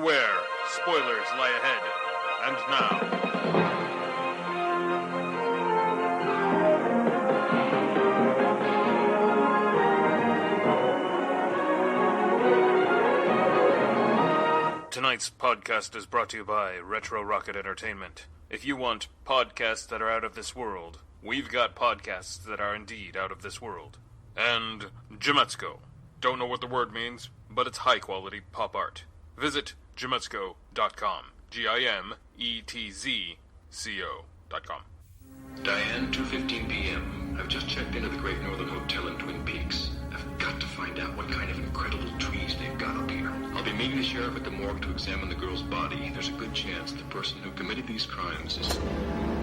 Beware, spoilers lie ahead. And now... Tonight's podcast is brought to you by Retro Rocket Entertainment. If you want podcasts that are out of this world, we've got podcasts that are indeed out of this world. And Jimetsuko. Don't know what the word means, but it's high-quality pop art. Visit Jimetsuko.com. Jimetzco.com. Diane, 2:15 p.m. I've just checked into the Great Northern Hotel in Twin Peaks. I've got to find out what kind of incredible trees they've got up here. I'll be meeting the sheriff at the morgue to examine the girl's body. There's a good chance the person who committed these crimes is...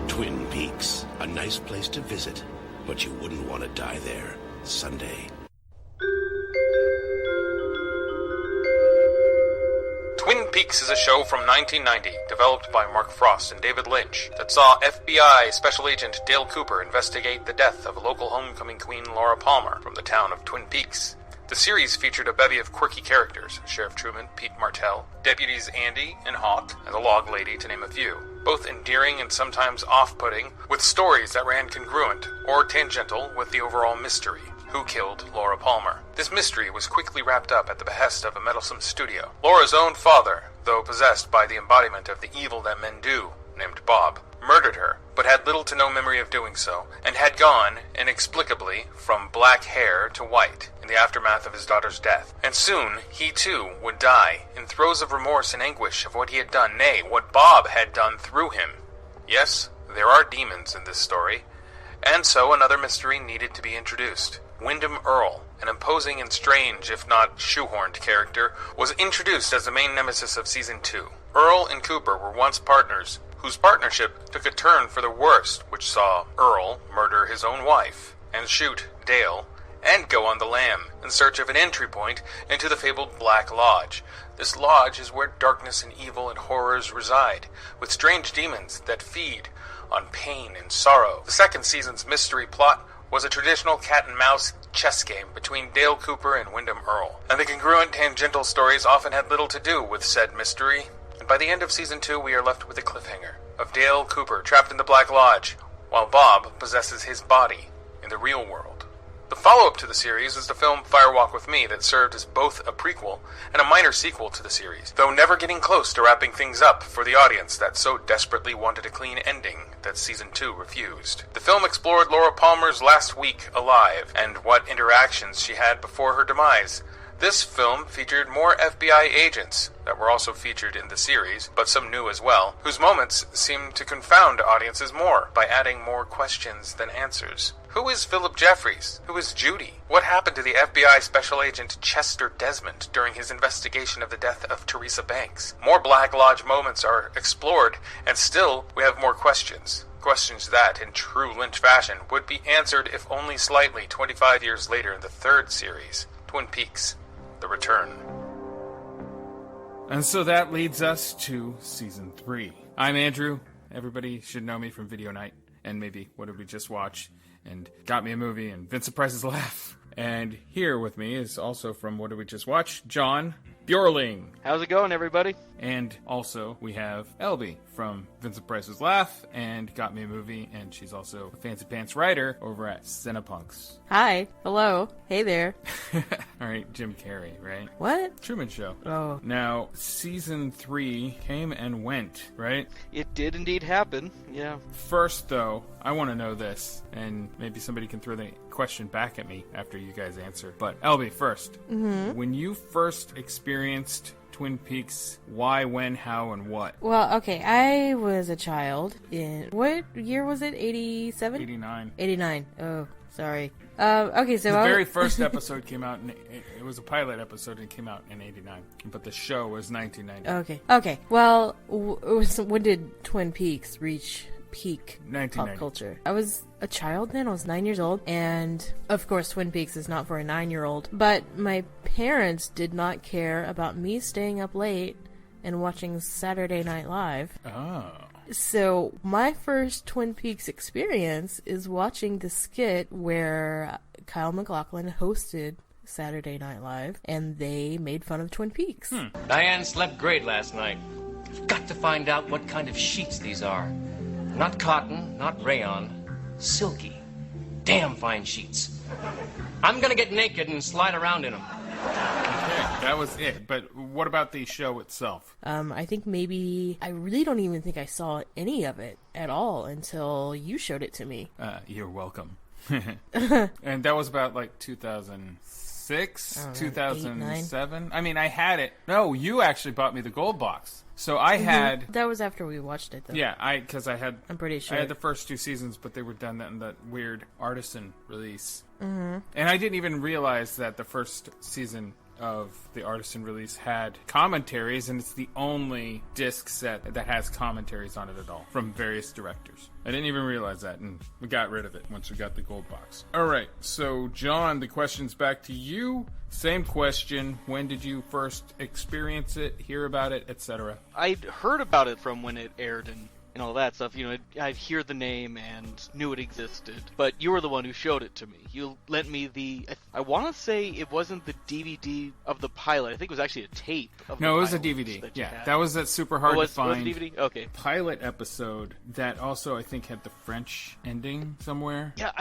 Twin Peaks, a nice place to visit, but you wouldn't want to die there. Sunday. Twin Peaks is a show from 1990, developed by Mark Frost and David Lynch, that saw FBI Special Agent Dale Cooper investigate the death of local homecoming queen Laura Palmer from the town of Twin Peaks. The series featured a bevy of quirky characters, Sheriff Truman, Pete Martell, deputies Andy and Hawk, and the Log Lady, to name a few. Both endearing and sometimes off-putting, with stories that ran congruent or tangential with the overall mystery. Who killed Laura Palmer? This mystery was quickly wrapped up at the behest of a meddlesome studio. Laura's own father, though possessed by the embodiment of the evil that men do, named Bob, murdered her, but had little to no memory of doing so, and had gone, inexplicably, from black hair to white in the aftermath of his daughter's death. And soon, he too would die, in throes of remorse and anguish of what he had done, nay, what Bob had done through him. Yes, there are demons in this story, and so another mystery needed to be introduced. Wyndham Earle, an imposing and strange, if not shoehorned character, was introduced as the main nemesis of Season 2. Earle and Cooper were once partners, whose partnership took a turn for the worst, which saw Earle murder his own wife, and shoot Dale, and go on the lam in search of an entry point into the fabled Black Lodge. This lodge is where darkness and evil and horrors reside, with strange demons that feed on pain and sorrow. The second season's mystery plot was a traditional cat-and-mouse chess game between Dale Cooper and Wyndham Earle, and the congruent tangential stories often had little to do with said mystery, and by the end of Season 2 we are left with a cliffhanger of Dale Cooper trapped in the Black Lodge, while Bob possesses his body in the real world. The follow-up to the series is the film Fire Walk With Me that served as both a prequel and a minor sequel to the series, though never getting close to wrapping things up for the audience that so desperately wanted a clean ending that Season 2 refused. The film explored Laura Palmer's last week alive and what interactions she had before her demise. This film featured more FBI agents that were also featured in the series, but some new as well, whose moments seemed to confound audiences more by adding more questions than answers. Who is Philip Jeffries? Who is Judy? What happened to the FBI Special Agent Chester Desmond during his investigation of the death of Teresa Banks? More Black Lodge moments are explored, and still we have more questions. Questions that, in true Lynch fashion, would be answered if only slightly 25 years later in the third series, Twin Peaks: The Return. And so that leads us to Season 3. I'm Andrew. Everybody should know me from Video Night, and maybe What Did We Just Watch, and Got Me a Movie, and Vincent Price's Laugh. And here with me is also from What Did We Just Watch, John Bjorling. How's it going, everybody? And also we have Elby from Vincent Price's Laugh and Got Me a Movie, and she's also a Fancy Pants writer over at Cinepunks. Hi. Hello. Hey there. All right, Jim Carrey, right? What? Truman Show. Oh. Now, Season 3 came and went, right? It did indeed happen, yeah. First, though, I want to know this, and maybe somebody can throw the question back at me after you guys answer. But, Elby, first. Mm-hmm. When you first experienced Twin Peaks, why, when, how, and what? Well, okay, I was a child in... What year was it? 87? 89. 89. Oh, sorry. Okay, so... The very first episode came out, it was a pilot episode, and it came out in 89. But the show was 1990. Okay. Well, when did Twin Peaks reach peak pop culture? I was a child then. I was 9 years old, and of course Twin Peaks is not for a 9-year-old, but my parents did not care about me staying up late and watching Saturday Night Live. Oh. So my first Twin Peaks experience is watching the skit where Kyle MacLachlan hosted Saturday Night Live, and they made fun of Twin Peaks. Diane slept great last night. I've got to find out what kind of sheets these are. Not cotton, not rayon, silky. Damn fine sheets. I'm gonna get naked and slide around in them. Okay, that was it. But what about the show itself? I think I really don't even think I saw any of it at all until you showed it to me. You're welcome. And that was about like 2006, 2007. I mean, I had it. No, you actually bought me the gold box. So I had... That was after we watched it, though. Yeah, because I'm pretty sure. I had the first 2 seasons, but they were done in that weird artisan release. Mm-hmm. And I didn't even realize that the first season of the artisan release had commentaries, and it's the only disc set that has commentaries on it at all from various directors. I didn't even realize that, and we got rid of it once we got the gold box. Alright, so John, the question's back to you. Same question. When did you first experience it, hear about it, etc.? I'd heard about it from when it aired and all that stuff. You know, I'd hear the name and knew it existed. But you were the one who showed it to me. You lent me I want to say it wasn't the DVD of the pilot. I think it was actually a tape of No, the it was a pilot DVD. that That was that super hard to find was it DVD? Okay. pilot episode that also, I think, had the French ending somewhere. Yeah,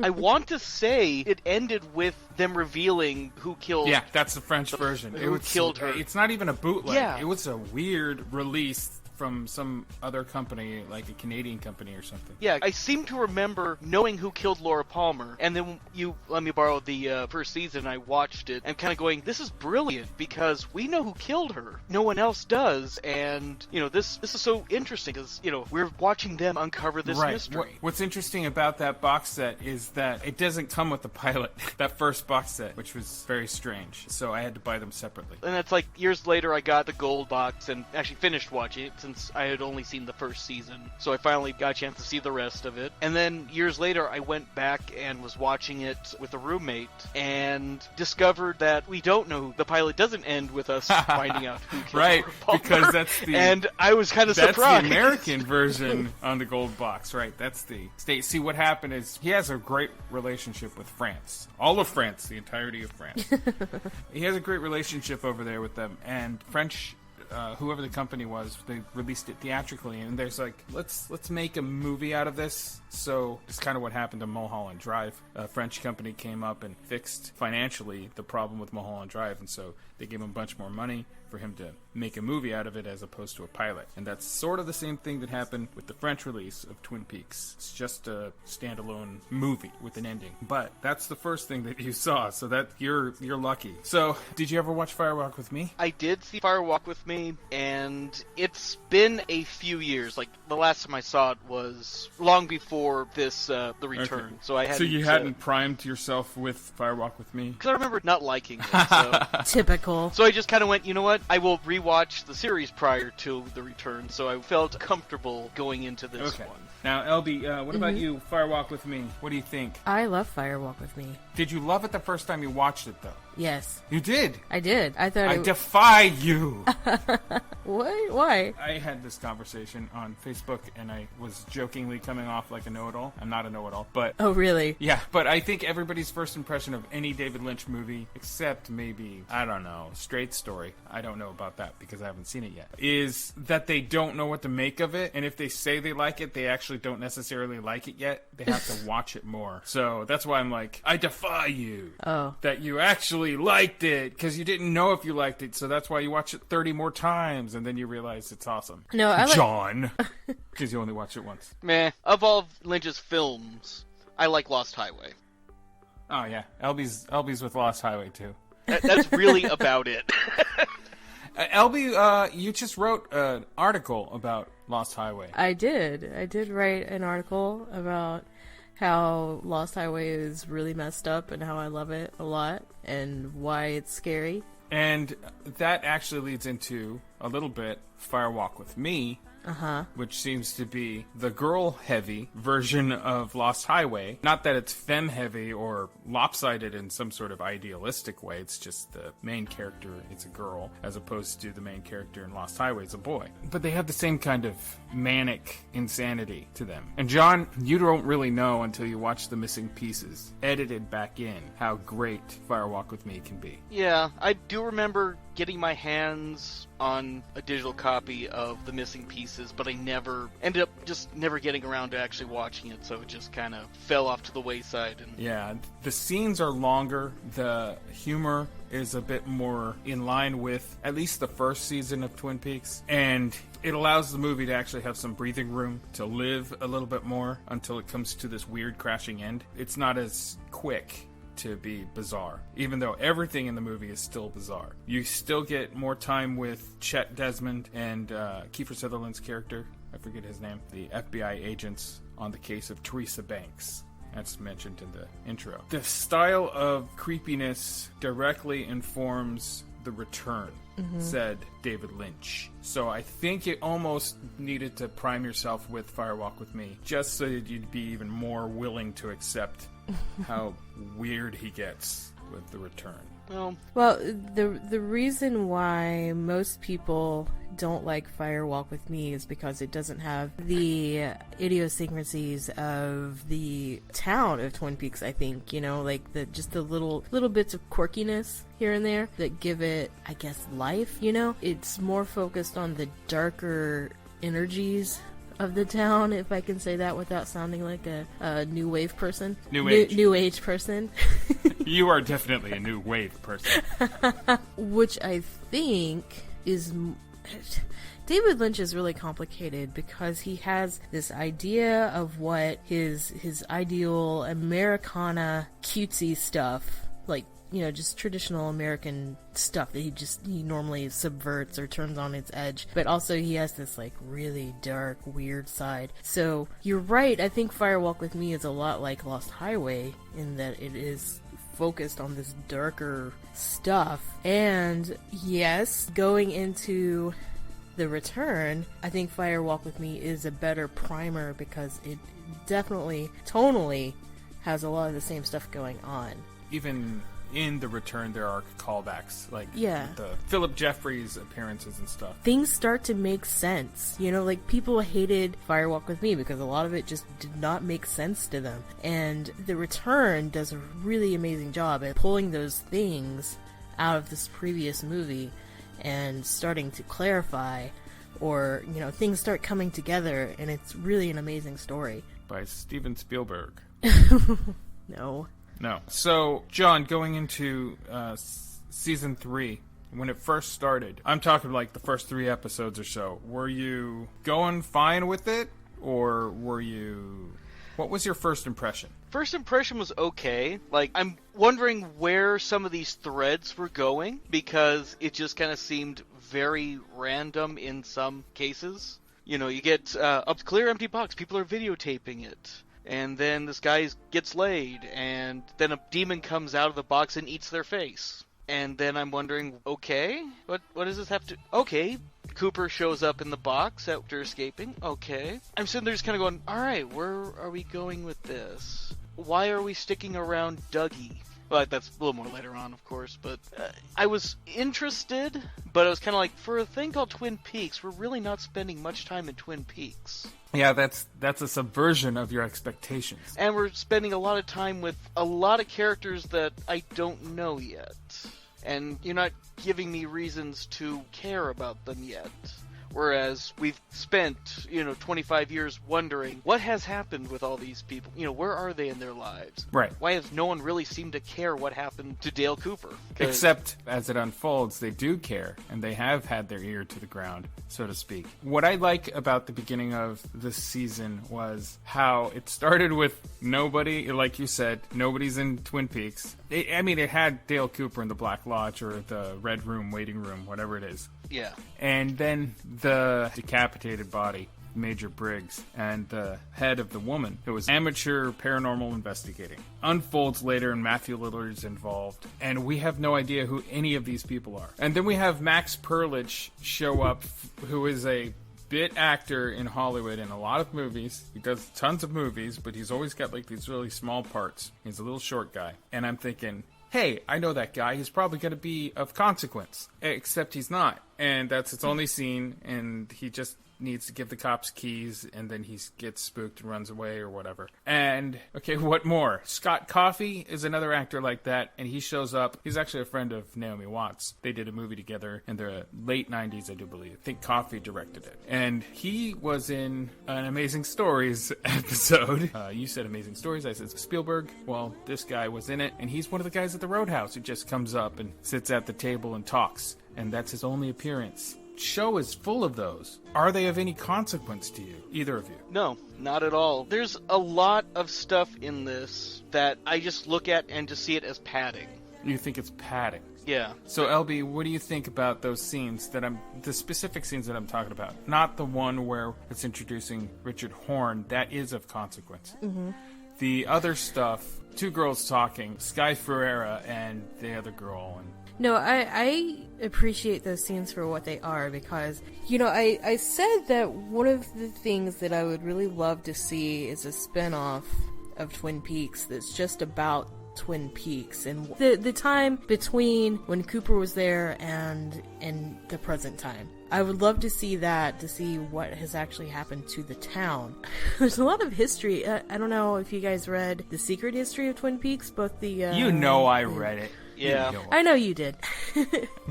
I want to say it ended with them revealing who killed... Yeah, that's the French version. Who killed her. It's not even a bootleg. Yeah. It was a weird release from some other company, like a Canadian company or something. Yeah, I seem to remember knowing who killed Laura Palmer, and then you let me borrow the first season, I watched it, and kind of going, this is brilliant, because we know who killed her. No one else does, and, you know, this is so interesting, because, you know, we're watching them uncover this mystery. What's interesting about that box set is that it doesn't come with the pilot, that first box set, which was very strange, so I had to buy them separately. And that's like, years later, I got the gold box, and actually finished watching it, since I had only seen the first season. So I finally got a chance to see the rest of it. And then years later, I went back and was watching it with a roommate and discovered that we don't know. The pilot doesn't end with us finding out who killed Right, Palmer. because that's the... And I was kind of That's surprised. the American version on the gold box, right? That's the state. See, what happened is he has a great relationship with France. All of France, the entirety of France. He has a great relationship over there with them, and French... whoever the company was, they released it theatrically, and there's like, let's make a movie out of this. So it's kind of what happened to Mulholland Drive. A French company came up and fixed financially the problem with Mulholland Drive, and so they gave him a bunch more money for him to make a movie out of it as opposed to a pilot. And that's sort of the same thing that happened with the French release of Twin Peaks. It's just a standalone movie with an ending. But that's the first thing that you saw, so that you're lucky. So, did you ever watch Fire Walk with Me? I did see Fire Walk with Me, and it's been a few years. Like, the last time I saw it was long before this, The Return. Okay. So I hadn't... So you hadn't primed yourself with Fire Walk with Me? Because I remember not liking it, so... Typical. So I just kind of went, you know what? I will rewatch the series prior to The Return, so I felt comfortable going into this one. Now, LB, what about you? Fire Walk with Me. What do you think? I love Fire Walk with Me. Did you love it the first time you watched it, though? Yes. You did? I did. I thought I defy you! What? Why? I had this conversation on Facebook, and I was jokingly coming off like a know-it-all. I'm not a know-it-all, but... Oh, really? Yeah, but I think everybody's first impression of any David Lynch movie, except maybe, I don't know, Straight Story, I don't know about that because I haven't seen it yet, is that they don't know what to make of it, and if they say they like it, they actually don't necessarily like it yet. They have to watch it more. So that's why I'm like, I defy you that you actually liked it, because you didn't know if you liked it, so that's why you watch it 30 more times, and then you realize it's awesome. No, I like... John! Because you only watched it once. Meh. Of all Lynch's films, I like Lost Highway. Oh, yeah. LB's with Lost Highway, too. That's really about it. LB, you just wrote an article about Lost Highway. I did. I did write an article about how Lost Highway is really messed up and how I love it a lot and why it's scary. And that actually leads into a little bit Fire Walk with Me. which seems to be the girl-heavy version of Lost Highway. Not that it's femme-heavy or lopsided in some sort of idealistic way. It's just the main character is a girl, as opposed to the main character in Lost Highway is a boy. But they have the same kind of manic insanity to them. And John, you don't really know until you watch The Missing Pieces, edited back in, how great Fire Walk with Me can be. Yeah, I do remember getting my hands on a digital copy of The Missing Pieces, but I ended up never getting around to actually watching it, so it just kind of fell off to the wayside. And yeah, the scenes are longer, the humor is a bit more in line with at least the first season of Twin Peaks, and it allows the movie to actually have some breathing room to live a little bit more until it comes to this weird crashing end. It's not as quick to be bizarre, even though everything in the movie is still bizarre. You still get more time with Chet Desmond and Kiefer Sutherland's character, I forget his name, the FBI agents on the case of Teresa Banks. That's mentioned in the intro. The style of creepiness directly informs The Return, said David Lynch. So I think it almost needed to prime yourself with Fire Walk with Me, just so that you'd be even more willing to accept how weird he gets with The Return. Well, the reason why most people don't like Fire Walk with Me is because it doesn't have the idiosyncrasies of the town of Twin Peaks, I think, like just the little bits of quirkiness here and there that give it, I guess, life, It's more focused on the darker energies of the town, if I can say that without sounding like a new wave person. New age person. You are definitely a new wave person. Which I think is... David Lynch is really complicated because he has this idea of what his ideal Americana cutesy stuff, like, just traditional American stuff that he normally subverts or turns on its edge. But also he has this, like, really dark, weird side. So you're right, I think Fire Walk with Me is a lot like Lost Highway in that it is focused on this darker stuff. And yes, going into The Return, I think Fire Walk with Me is a better primer because it definitely, tonally, has a lot of the same stuff going on. Even in The Return, there are callbacks, like the Philip Jeffries appearances and stuff. Things start to make sense. Like, people hated Fire Walk with Me because a lot of it just did not make sense to them. And The Return does a really amazing job at pulling those things out of this previous movie and starting to clarify, or, things start coming together, and it's really an amazing story. By Steven Spielberg. No. So, John, going into season 3, when it first started, I'm talking like the first 3 episodes or so, were you going fine with it, or what was your first impression? First impression was okay. Like, I'm wondering where some of these threads were going, because it just kind of seemed very random in some cases. You get a clear empty box, people are videotaping it. And then this guy gets laid, and then a demon comes out of the box and eats their face. And then I'm wondering, okay, what does this have to... Okay, Cooper shows up in the box after escaping. Okay. I'm sitting there just kind of going, alright, where are we going with this? Why are we sticking around Dougie? Well, that's a little more later on, of course, but I was interested, but I was kind of like, for a thing called Twin Peaks, we're really not spending much time in Twin Peaks. Yeah, that's a subversion of your expectations. And we're spending a lot of time with a lot of characters that I don't know yet. And you're not giving me reasons to care about them yet. Whereas we've spent, 25 years wondering what has happened with all these people. Where are they in their lives? Right. Why has no one really seemed to care what happened to Dale Cooper? Except as it unfolds, they do care, and they have had their ear to the ground, so to speak. What I like about the beginning of this season was how it started with nobody, like you said, nobody's in Twin Peaks. It had Dale Cooper in the Black Lodge or the Red Room, waiting room, whatever it is. Yeah. And then the decapitated body, Major Briggs, and the head of the woman, who was amateur paranormal investigating, unfolds later, and Matthew Lillard's involved, and we have no idea who any of these people are. And then we have Max Perlich show up, who is a bit actor in Hollywood in a lot of movies. He does tons of movies, but he's always got like these really small parts. He's a little short guy. And I'm thinking, hey, I know that guy. He's probably going to be of consequence. Except he's not. And that's his only scene, and he just needs to give the cops keys, and then he gets spooked and runs away or whatever. And, okay, what more? Scott Coffey is another actor like that, and he shows up. He's actually a friend of Naomi Watts. They did a movie together in the late 90s, I do believe. I think Coffey directed it. And he was in an Amazing Stories episode. You said Amazing Stories, I said Spielberg. Well, this guy was in it, and he's one of the guys at the Roadhouse who just comes up and sits at the table and talks. And that's his only appearance. Show is full of those. Are they of any consequence to you, either of you? No, not at all. There's a lot of stuff in this that I just look at and just see it as padding. You think it's padding? Yeah. So LB, what do you think about those scenes the specific scenes that I'm talking about? Not the one where it's introducing Richard Horne. That is of consequence. Mm-hmm. The other stuff, two girls talking, Sky Ferreira and the other girl, and no, I appreciate those scenes for what they are because, I said that one of the things that I would really love to see is a spin-off of Twin Peaks that's just about Twin Peaks and the time between when Cooper was there and the present time. I would love to see that, to see what has actually happened to the town. There's a lot of history. I don't know if you guys read The Secret History of Twin Peaks, both the... I read it. Yeah. I know you did.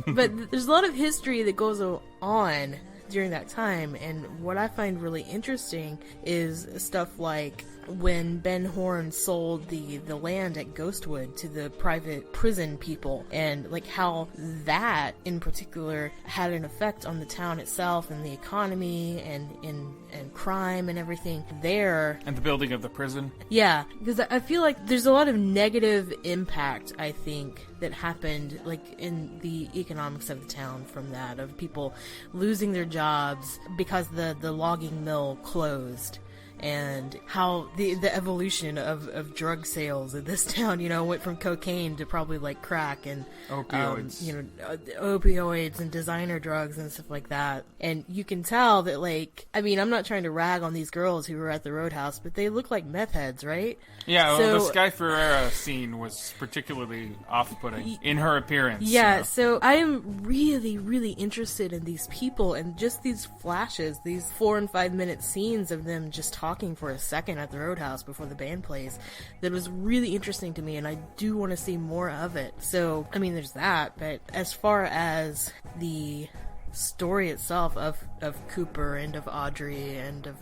But there's a lot of history that goes on during that time, and what I find really interesting is stuff like when Ben Horne sold the land at Ghostwood to the private prison people, and like how that in particular had an effect on the town itself and the economy and crime and everything there. And the building of the prison. Yeah, because I feel like there's a lot of negative impact, I think, that happened like in the economics of the town from that, of people losing their jobs because the logging mill closed. And how the evolution of drug sales in this town, went from cocaine to probably like crack and opioids, opioids and designer drugs and stuff like that. And you can tell that, like, I mean, I'm not trying to rag on these girls who were at the Roadhouse, but they look like meth heads, right? Yeah, well, the Sky Ferreira scene was particularly off-putting in her appearance. Yeah, so I am really, really interested in these people and just these flashes, these 4 and 5 minute scenes of them just talking for a second at the Roadhouse before the band plays. That was really interesting to me, and I do want to see more of it. So, I mean, there's that, but as far as the story itself of Cooper and of Audrey and of,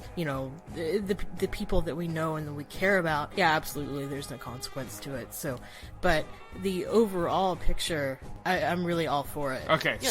the people that we know and that we care about, yeah, absolutely, there's no consequence to it. So, but the overall picture, I'm really all for it. Okay, yeah,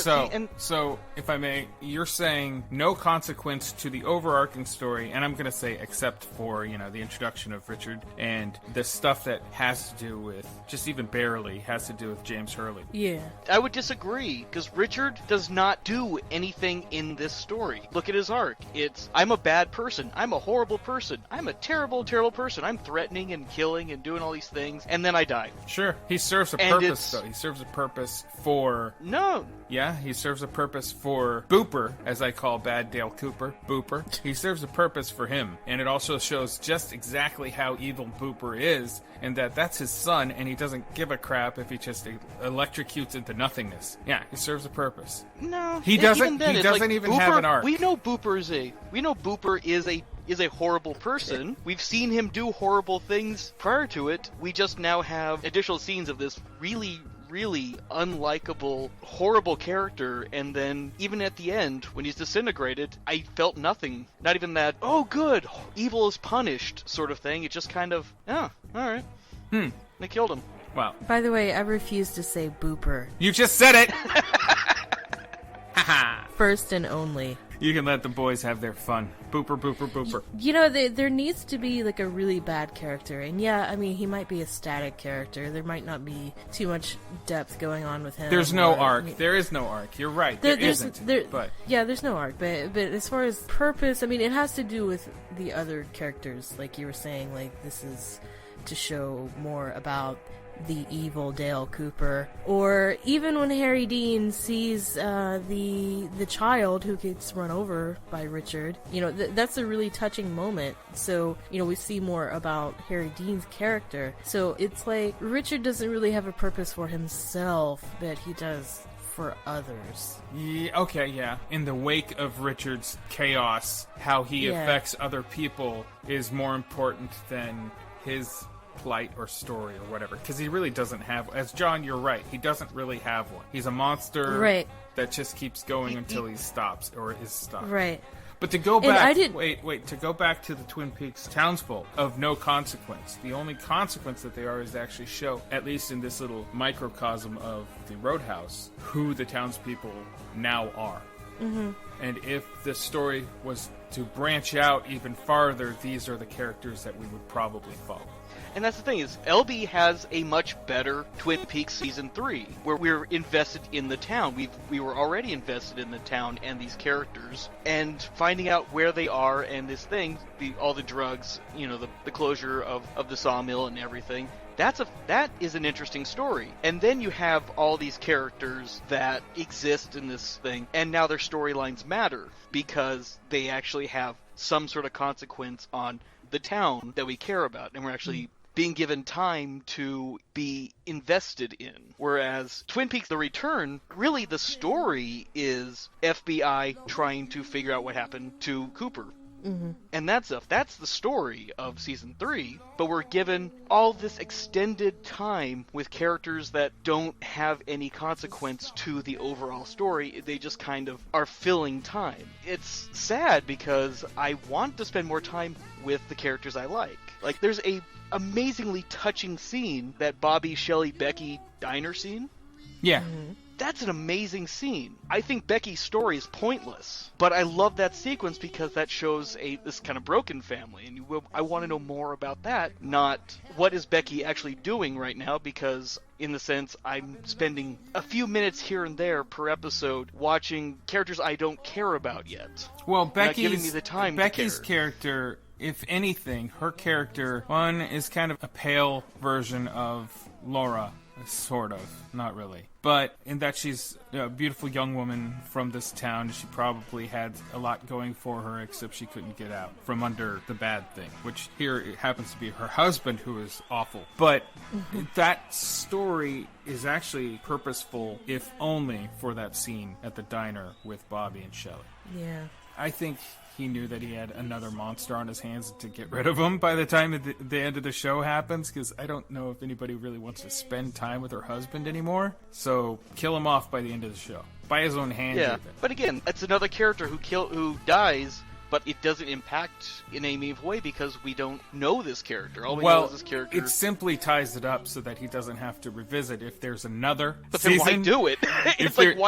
so if I may, you're saying no consequence to the overarching story, and I'm going to say except for, the introduction of Richard and the stuff that has to do with, just even barely, has to do with James Hurley. Yeah. I would disagree, because Richard does not do anything in this story. Look at his arc. It's, I'm a bad person. I'm a horrible person. I'm a terrible, terrible person. I'm threatening and killing and doing all these things, and then I die. Sure. He serves a purpose, though. He serves a purpose for... No. Yeah, he serves a purpose for Booper, as I call bad Dale Cooper. Booper. He serves a purpose for him, and it also shows just exactly how evil Booper is, and that's his son, and he doesn't give a crap if he just electrocutes into nothingness. Yeah, he serves a purpose. No. He doesn't even even have an arc. We know Booper is a horrible person. We've seen him do horrible things prior to it. We just now have additional scenes of this really, really unlikable, horrible character, and then even at the end, when he's disintegrated, I felt nothing. Not even that, oh good, evil is punished sort of thing. It just kind of, alright. They killed him. Wow. By the way, I refuse to say Booper. You just said it! First and only. You can let the boys have their fun. Booper, booper, booper. There needs to be like a really bad character, and yeah, I mean, he might be a static character. There might not be too much depth going on with him. There's no arc. There is no arc. You're right. There isn't. Yeah, there's no arc. But as far as purpose, I mean, it has to do with the other characters, like you were saying. Like, this is to show more about the evil Dale Cooper, or even when Harry Dean sees the child who gets run over by Richard. That's a really touching moment. So we see more about Harry Dean's character. So it's like Richard doesn't really have a purpose for himself, but he does for others. Yeah, okay, yeah. In the wake of Richard's chaos, how he affects other people is more important than his plight or story or whatever. Because he really doesn't have... As John, you're right. He doesn't really have one. He's a monster that just keeps going until he stops or is stopped. Right. But to go back... to go back to the Twin Peaks townsfolk of no consequence. The only consequence that they are is to actually show, at least in this little microcosm of the Roadhouse, who the townspeople now are. Mm-hmm. And if the story was to branch out even farther, these are the characters that we would probably follow. And that's the thing is, LB has a much better Twin Peaks Season 3, where we're invested in the town. We were already invested in the town and these characters, and finding out where they are and this thing, all the drugs, the closure of the sawmill and everything. That is an interesting story. And then you have all these characters that exist in this thing, and now their storylines matter because they actually have some sort of consequence on the town that we care about, and we're actually being given time to be invested in. Whereas Twin Peaks The Return, really the story is FBI trying to figure out what happened to Cooper. Mm-hmm. And that's the story of Season 3, but we're given all this extended time with characters that don't have any consequence to the overall story. They just kind of are filling time. It's sad because I want to spend more time with the characters I like. Like, there's a amazingly touching scene, that Bobby, Shelley, Becky diner scene. Yeah. Mm-hmm. That's an amazing scene. I think Becky's story is pointless, but I love that sequence because that shows this kind of broken family, and I want to know more about that, not what is Becky actually doing right now, because in the sense I'm spending a few minutes here and there per episode watching characters I don't care about yet. Well, Becky's giving me the time Becky's to care. character, if anything, her character, one, is kind of a pale version of Laura. Sort of. Not really. But in that she's a beautiful young woman from this town, she probably had a lot going for her, except she couldn't get out from under the bad thing, which here it happens to be her husband, who is awful. But that story is actually purposeful, if only for that scene at the diner with Bobby and Shelley. Yeah. I think he knew that he had another monster on his hands to get rid of him by the time the end of the show happens, because I don't know if anybody really wants to spend time with her husband anymore. So kill him off by the end of the show. By his own hand. Yeah, even. But again, it's another character who dies, but it doesn't impact in a meaningful way because we don't know this character. All we know is this character. It simply ties it up so that he doesn't have to revisit if there's another but season. Then why do it? It's like,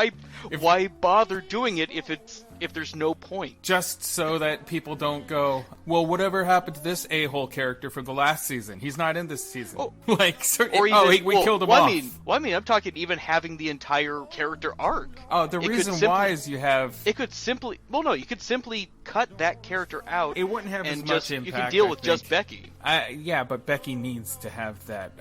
why bother doing it if there's no point? Just so that people don't go, well, whatever happened to this a-hole character from the last season? He's not in this season. Oh. We killed him off. I'm talking even having the entire character arc. Oh, the reason why is you have... you could simply cut that character out. It wouldn't have as much impact. You can deal with just Becky. Yeah, but Becky needs to have that...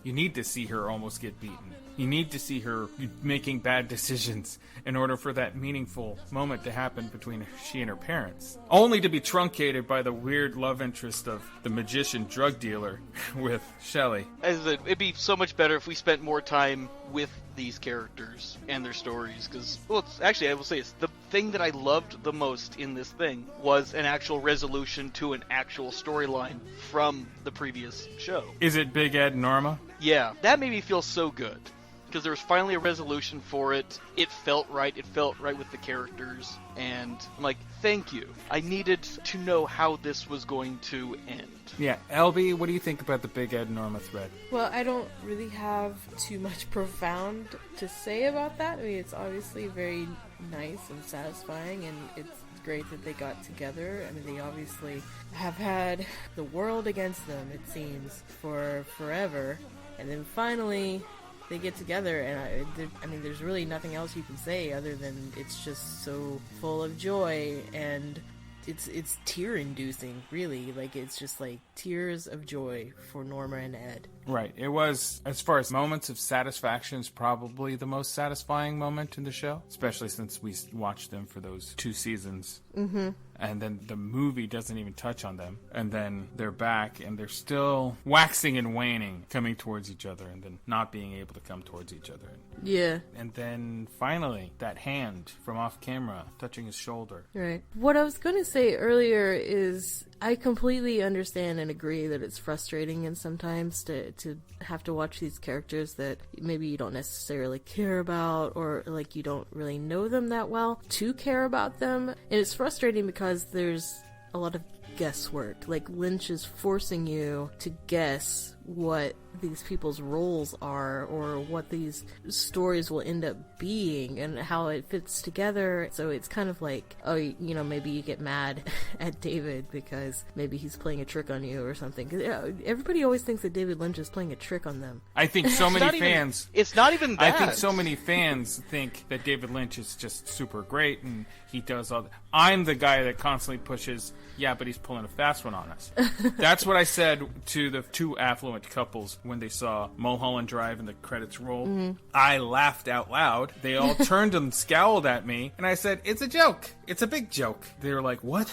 you need to see her almost get beaten. You need to see her making bad decisions in order for that meaningful moment to happen between she and her parents. Only to be truncated by the weird love interest of the magician drug dealer with Shelley. It'd be so much better if we spent more time with these characters and their stories, because, I will say it's the thing that I loved the most in this thing was an actual resolution to an actual storyline from the previous show. Is it Big Ed and Norma? Yeah, that made me feel so good. Because there was finally a resolution for it. It felt right. It felt right with the characters. And I'm like, thank you. I needed to know how this was going to end. Yeah. LB, what do you think about the Big Ed and Norma thread? Well, I don't really have too much profound to say about that. I mean, it's obviously very nice and satisfying, and it's great that they got together. I mean, they obviously have had the world against them, it seems, for forever. And then finally... they get together, and I mean, there's really nothing else you can say other than it's just so full of joy, and it's tear-inducing, really. Like, it's just like tears of joy for Norma and Ed. Right. It was, as far as moments of satisfaction, is probably the most satisfying moment in the show, especially since we watched them for those 2 seasons. Mm-hmm. And then the movie doesn't even touch on them. And then they're back, and they're still waxing and waning, coming towards each other, and then not being able to come towards each other. Yeah. And then, finally, that hand from off camera touching his shoulder. Right. What I was going to say earlier is I completely understand and agree that it's frustrating and sometimes to have to watch these characters that maybe you don't necessarily care about, or like you don't really know them that well, to care about them. And it's frustrating because there's a lot of guesswork. Like, Lynch is forcing you to guess what these people's roles are, or what these stories will end up being, and how it fits together. So it's kind of like, oh, you know, maybe you get mad at David because maybe he's playing a trick on you or something. 'Cause, everybody always thinks that David Lynch is playing a trick on them. I think so many fans... It's not even that. I think so many fans think that David Lynch is just super great and he does all that. I'm the guy that constantly pushes, yeah, but he's pulling a fast one on us. That's what I said to the 2 affluent couples when they saw Mulholland Drive and the credits rolled. Mm-hmm. I laughed out loud. They all turned and scowled at me, and I said, it's a joke. It's a big joke. They were like, what?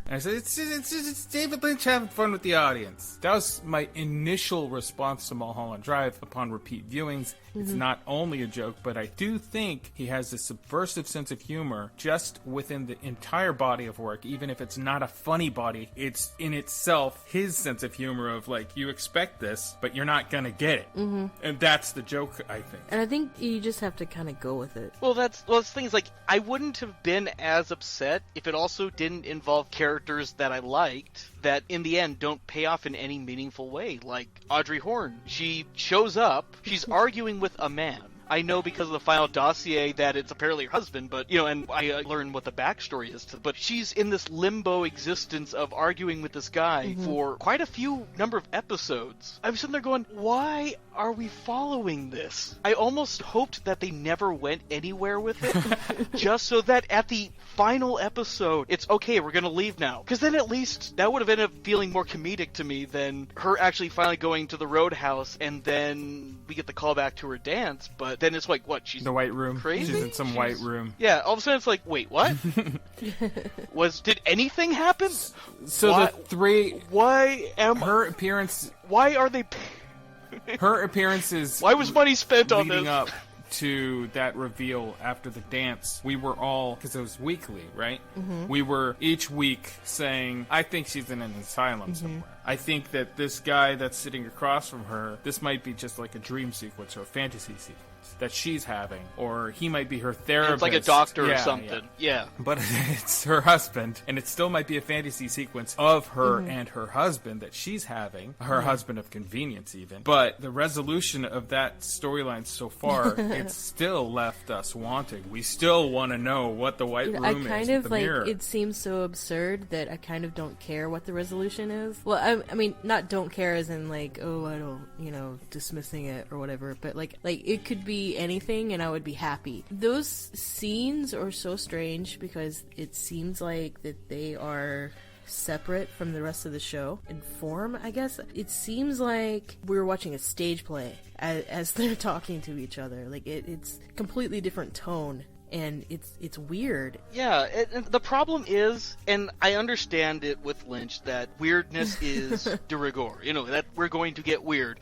And I said, it's David Lynch having fun with the audience. That was my initial response to Mulholland Drive upon repeat viewings. It's not only a joke, but I do think he has a subversive sense of humor just within the entire body of work. Even if it's not a funny body, it's in itself his sense of humor of, like, you expect this, but you're not gonna get it. Mm-hmm. And that's the joke, I think. And I think you just have to kind of go with it. Well, the thing is, like, I wouldn't have been as upset if it also didn't involve characters that I liked that in the end don't pay off in any meaningful way. Like Audrey Horne. She shows up, she's arguing with a man. I know because of the final dossier that it's apparently her husband, but, you know, and I learned what the backstory is to, but she's in this limbo existence of arguing with this guy for quite a few number of episodes. I was sitting there going, why are we following this? I almost hoped that they never went anywhere with it, just so that at the final episode, it's okay, we're gonna leave now. Because then at least that would have ended up feeling more comedic to me than her actually finally going to the Roadhouse, and then we get the call back to her dance, but then it's like, what, she's the white room. Crazy? She's in some white room. Yeah, all of a sudden it's like, wait, what? Did anything happen? So why, the 3... Why am... Her appearance... Why are they... Her appearances... Why was money spent on this? Leading up to that reveal after the dance, we were all, because it was weekly, right? Mm-hmm. We were each week saying, I think she's in an asylum somewhere. I think that this guy that's sitting across from her, this might be just like a dream sequence or a fantasy sequence that she's having, or he might be her therapist. It's like a doctor or something. Yeah. But it's her husband, and it still might be a fantasy sequence of her and her husband that she's having, her husband of convenience even. But the resolution of that storyline so far, it's still left us wanting. We still want to know what the white room is. I kind of, like, mirror. It seems so absurd that I kind of don't care what the resolution is. Well, I mean, not don't care as in, like, oh, I don't, you know, dismissing it or whatever, but like it could be anything and I would be happy. Those scenes are so strange because it seems like that they are separate from the rest of the show in form, I guess. It seems like we're watching a stage play as they're talking to each other. Like, it's completely different tone. And it's weird. Yeah, and the problem is, and I understand it with Lynch, that weirdness is de rigueur. You know, that we're going to get weird.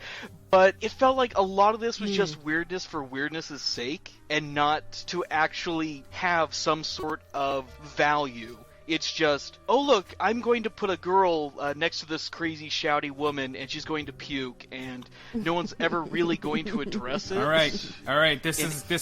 But it felt like a lot of this was just weirdness for weirdness' sake, and not to actually have some sort of value. It's just, oh look, I'm going to put a girl next to this crazy shouty woman, and she's going to puke, and no one's ever really going to address it. All right. This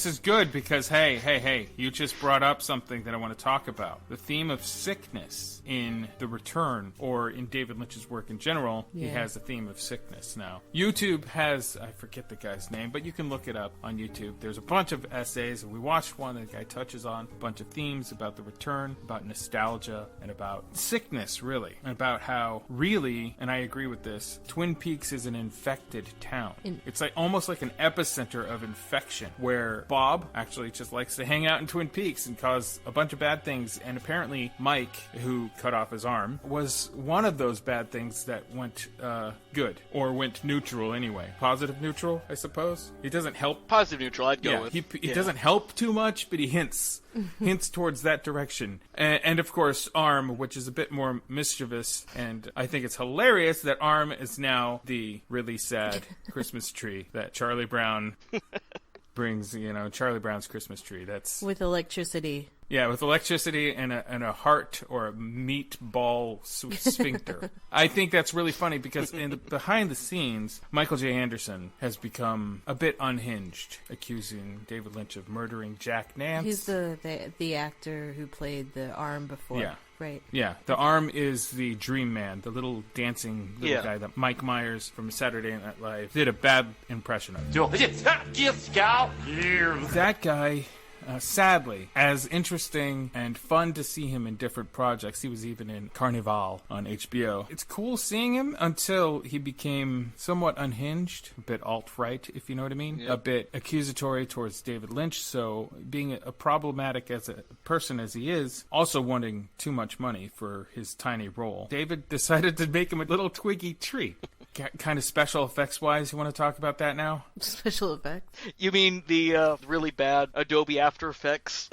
is good because hey, you just brought up something that I want to talk about. The theme of sickness in The Return, or in David Lynch's work in general, he has a theme of sickness now. YouTube has, I forget the guy's name, but you can look it up on YouTube. There's a bunch of essays, and we watched one that the guy touches on a bunch of themes about The Return, about nostalgia. nostalgia and about sickness, really. And about how, really, and I agree with this, Twin Peaks is an infected town. It's like almost like an epicenter of infection, where Bob actually just likes to hang out in Twin Peaks and cause a bunch of bad things. And apparently Mike, who cut off his arm, was one of those bad things that went good, or went neutral anyway. Positive neutral, I suppose. He doesn't help. Positive neutral, I'd go with. He doesn't help too much, but he hints towards that direction. And of course, Arm, which is a bit more mischievous, and I think it's hilarious that Arm is now the really sad Christmas tree that Charlie Brown brings, Charlie Brown's Christmas tree. That's with electricity. Yeah, with electricity and a heart or a meatball sphincter. I think that's really funny because behind the scenes, Michael J. Anderson has become a bit unhinged, accusing David Lynch of murdering Jack Nance. He's the actor who played the Arm before. Yeah. Right. Yeah, the Arm is the dream man, the little dancing little guy that Mike Myers from Saturday Night Live did a bad impression of. That guy... sadly, as interesting and fun to see him in different projects. He was even in Carnival on HBO. It's cool seeing him until he became somewhat unhinged, a bit alt-right, if you know what I mean, a bit accusatory towards David Lynch. So being a problematic as a person as he is, also wanting too much money for his tiny role, David decided to make him a little twiggy tree. Kind of special effects wise, you want to talk about that now? Special effects? You mean the really bad Adobe After Effects?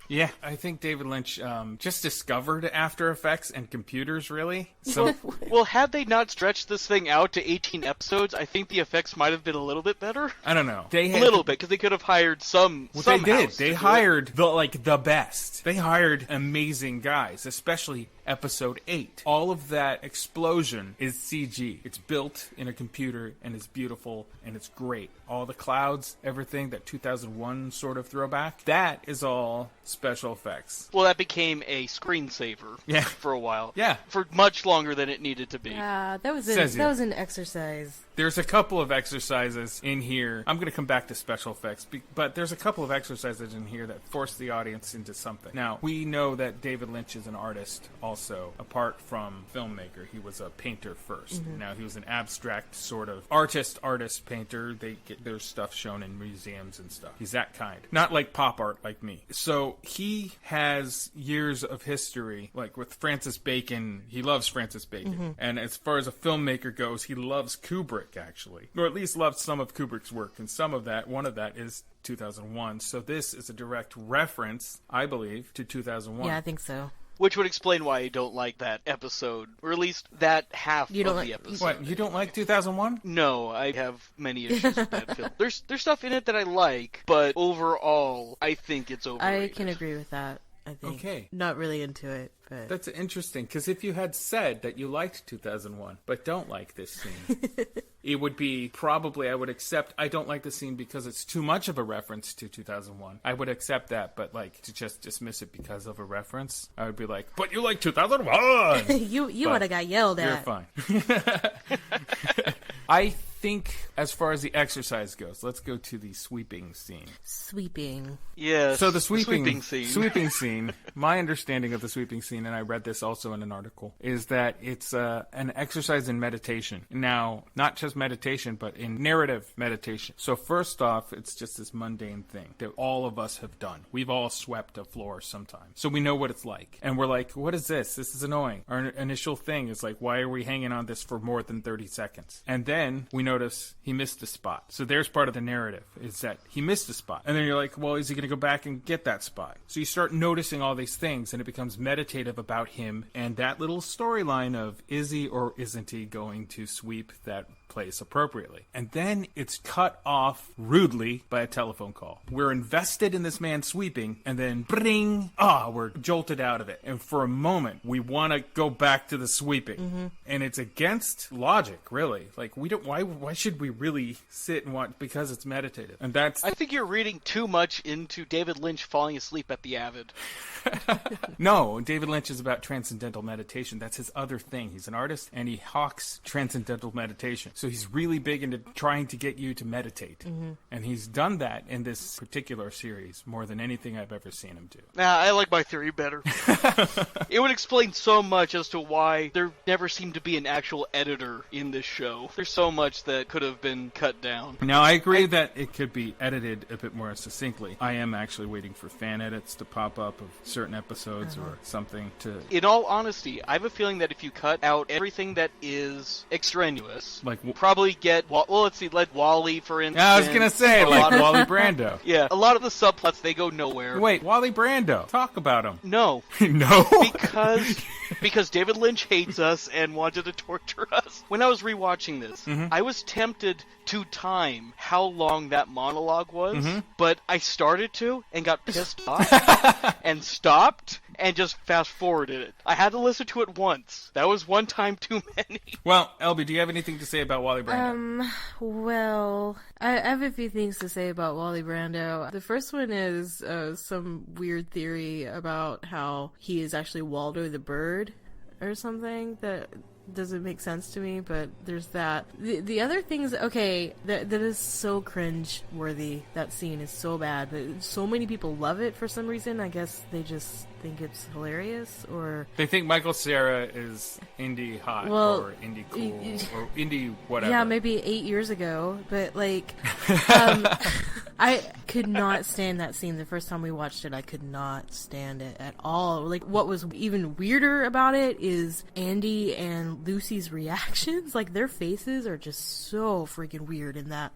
Yeah, I think David Lynch just discovered After Effects and computers, really. So, well, had they not stretched this thing out to 18 episodes, I think the effects might have been a little bit better. I don't know. A little bit, because they could have hired some. Well, they did. They hired the best. They hired amazing guys, especially Episode 8. All of that explosion is CG. It's built in a computer, and it's beautiful, and it's great. All the clouds, everything, that 2001 sort of throwback, that is all special effects. Well, that became a screensaver for a while. Yeah. For much longer than it needed to be. That was an exercise. There's a couple of exercises in here. I'm going to come back to special effects, but there's a couple of exercises in here that force the audience into something. Now, we know that David Lynch is an artist also, apart from filmmaker. He was a painter first. Mm-hmm. Now, he was an abstract sort of artist painter. They get their stuff shown in museums and stuff. He's that kind. Not like pop art like me. So he has years of history, like with Francis Bacon. He loves Francis Bacon. Mm-hmm. And as far as a filmmaker goes, he loves Kubrick, actually, or at least loved some of Kubrick's work, and one of that is 2001. So this is a direct reference, I believe, to 2001. Yeah, I think so. Which would explain why I don't like that episode, or at least that half of the episode. What, you don't like 2001? No, I have many issues with that film. There's stuff in it that I like, but overall, I think it's overrated. I can agree with that. I think. Okay. Not really into it, but... That's interesting, because if you had said that you liked 2001, but don't like this scene, it would be probably, I would accept, I don't like the scene because it's too much of a reference to 2001. I would accept that, but like, to just dismiss it because of a reference, I would be like, but you like 2001! you would have got yelled at. You're fine. I think, as far as the exercise goes, let's go to the sweeping scene. Sweeping. Yeah. So the sweeping scene. Sweeping scene. My understanding of the sweeping scene, and I read this also in an article, is that it's an exercise in meditation. Now, not just meditation, but in narrative meditation. So first off, it's just this mundane thing that all of us have done. We've all swept a floor sometime. So we know what it's like. And we're like, what is this? This is annoying. Our initial thing is like, why are we hanging on this for more than 30 seconds? And then we notice he missed a spot. So there's part of the narrative, is that he missed a spot. And then you're like, well, is he going to go back and get that spot? So you start noticing all these things, and it becomes meditative about him and that little storyline of, is he or isn't he going to sweep that place appropriately? And then it's cut off rudely by a telephone call. We're invested in this man sweeping, and then bring, we're jolted out of it. And for a moment, we want to go back to the sweeping. Mm-hmm. And it's against logic, really. Like, we don't, why should we really sit and watch? Because it's meditative. And that's... I think you're reading too much into David Lynch falling asleep at the Avid. No, David Lynch is about transcendental meditation. That's his other thing. He's an artist, and he hawks transcendental meditation. So he's really big into trying to get you to meditate. And he's done that in this particular series more than anything I've ever seen him do. Nah, I like my theory better. It would explain so much as to why there never seemed to be an actual editor in this show. There's so much that could have been cut down. Now, I agree that it could be edited a bit more succinctly. I am actually waiting for fan edits to pop up of certain episodes or something to... In all honesty, I have a feeling that if you cut out everything that is extraneous, Like, probably get... Well, let's see, let Wally, for instance... I was gonna say, like Wally Brando. Yeah, a lot of the subplots, they go nowhere. Wait, Wally Brando. Talk about him. No. No? Because David Lynch hates us and wanted to torture us. When I was rewatching this, I was tempted to time how long that monologue was, but I started to and got pissed off and stopped and just fast forwarded it. I had to listen to it once. That was one time too many. Well, Elby, do you have anything to say about Wally Brando? Well, I have a few things to say about Wally Brando. The first one is some weird theory about how he is actually Waldo the bird or something that doesn't make sense to me, but there's that. The other things, okay, that is so cringe-worthy. That scene is so bad, but so many people love it for some reason. I guess they just think it's hilarious, or... They think Michael Cera is indie hot, or indie cool, or indie whatever. Yeah, maybe 8 years ago, but, like... I could not stand that scene the first time we watched it. I could not stand it at all. Like, what was even weirder about it is Andy and Lucy's reactions. Like, their faces are just so freaking weird in that.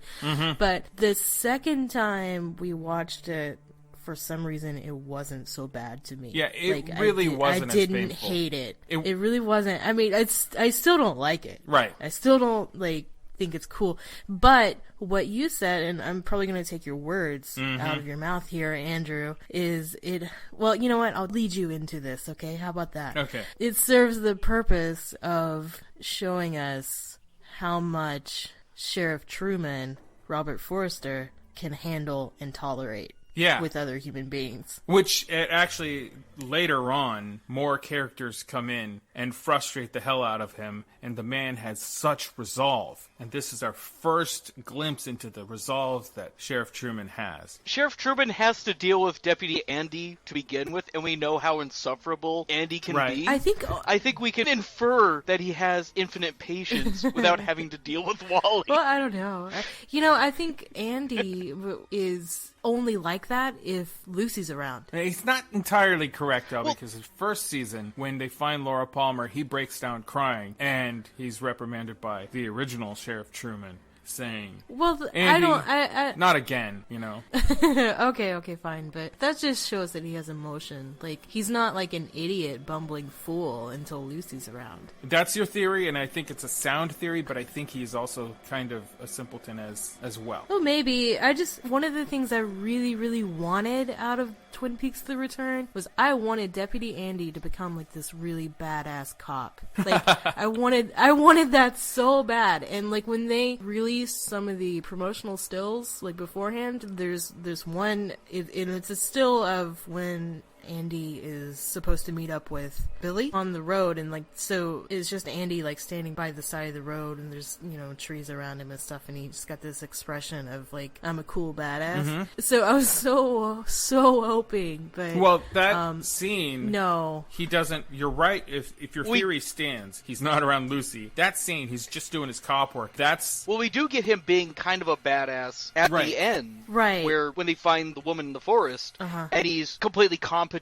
But the second time we watched it, for some reason, it wasn't so bad to me. Yeah, it really wasn't as painful. I didn't hate it. It really wasn't. I mean, I still don't like it. Right. I still don't, like... think it's cool, but what you said, and I'm probably going to take your words out of your mouth here, Andrew, is it, well, you know what, I'll lead you into this, okay? How about that? Okay. It serves the purpose of showing us how much Sheriff Truman, Robert Forster, can handle and tolerate with other human beings. Which, actually, later on, more characters come in and frustrate the hell out of him, and the man has such resolve. And this is our first glimpse into the resolve that Sheriff Truman has. Sheriff Truman has to deal with Deputy Andy to begin with, and we know how insufferable Andy can be. I think we can infer that he has infinite patience without having to deal with Wally. Well, I don't know. You know, I think Andy is only like that if Lucy's around. He's not entirely correct, though, because his first season, when they find Laura Palmer, he breaks down crying, and he's reprimanded by the original Sheriff Truman, saying, well, Andy, I not again, you know. Okay, fine, but that just shows that he has emotion. Like, he's not like an idiot bumbling fool until Lucy's around. That's your theory, and I think it's a sound theory, but I think he's also kind of a simpleton as well. Well, maybe. One of the things I really, really wanted out of Twin Peaks The Return was I wanted Deputy Andy to become like this really badass cop. Like, I wanted that so bad. And like, when they released some of the promotional stills like beforehand, there's one, it's a still of when Andy is supposed to meet up with Billy on the road, and like, so it's just Andy like standing by the side of the road, and there's, you know, trees around him and stuff, and he just got this expression of like, I'm a cool badass. So I was so hoping, but that scene, no, he doesn't. You're right. If your theory stands, he's not around Lucy. That scene, he's just doing his cop work. We do get him being kind of a badass at the end, right? Where when they find the woman in the forest, and he's completely competent,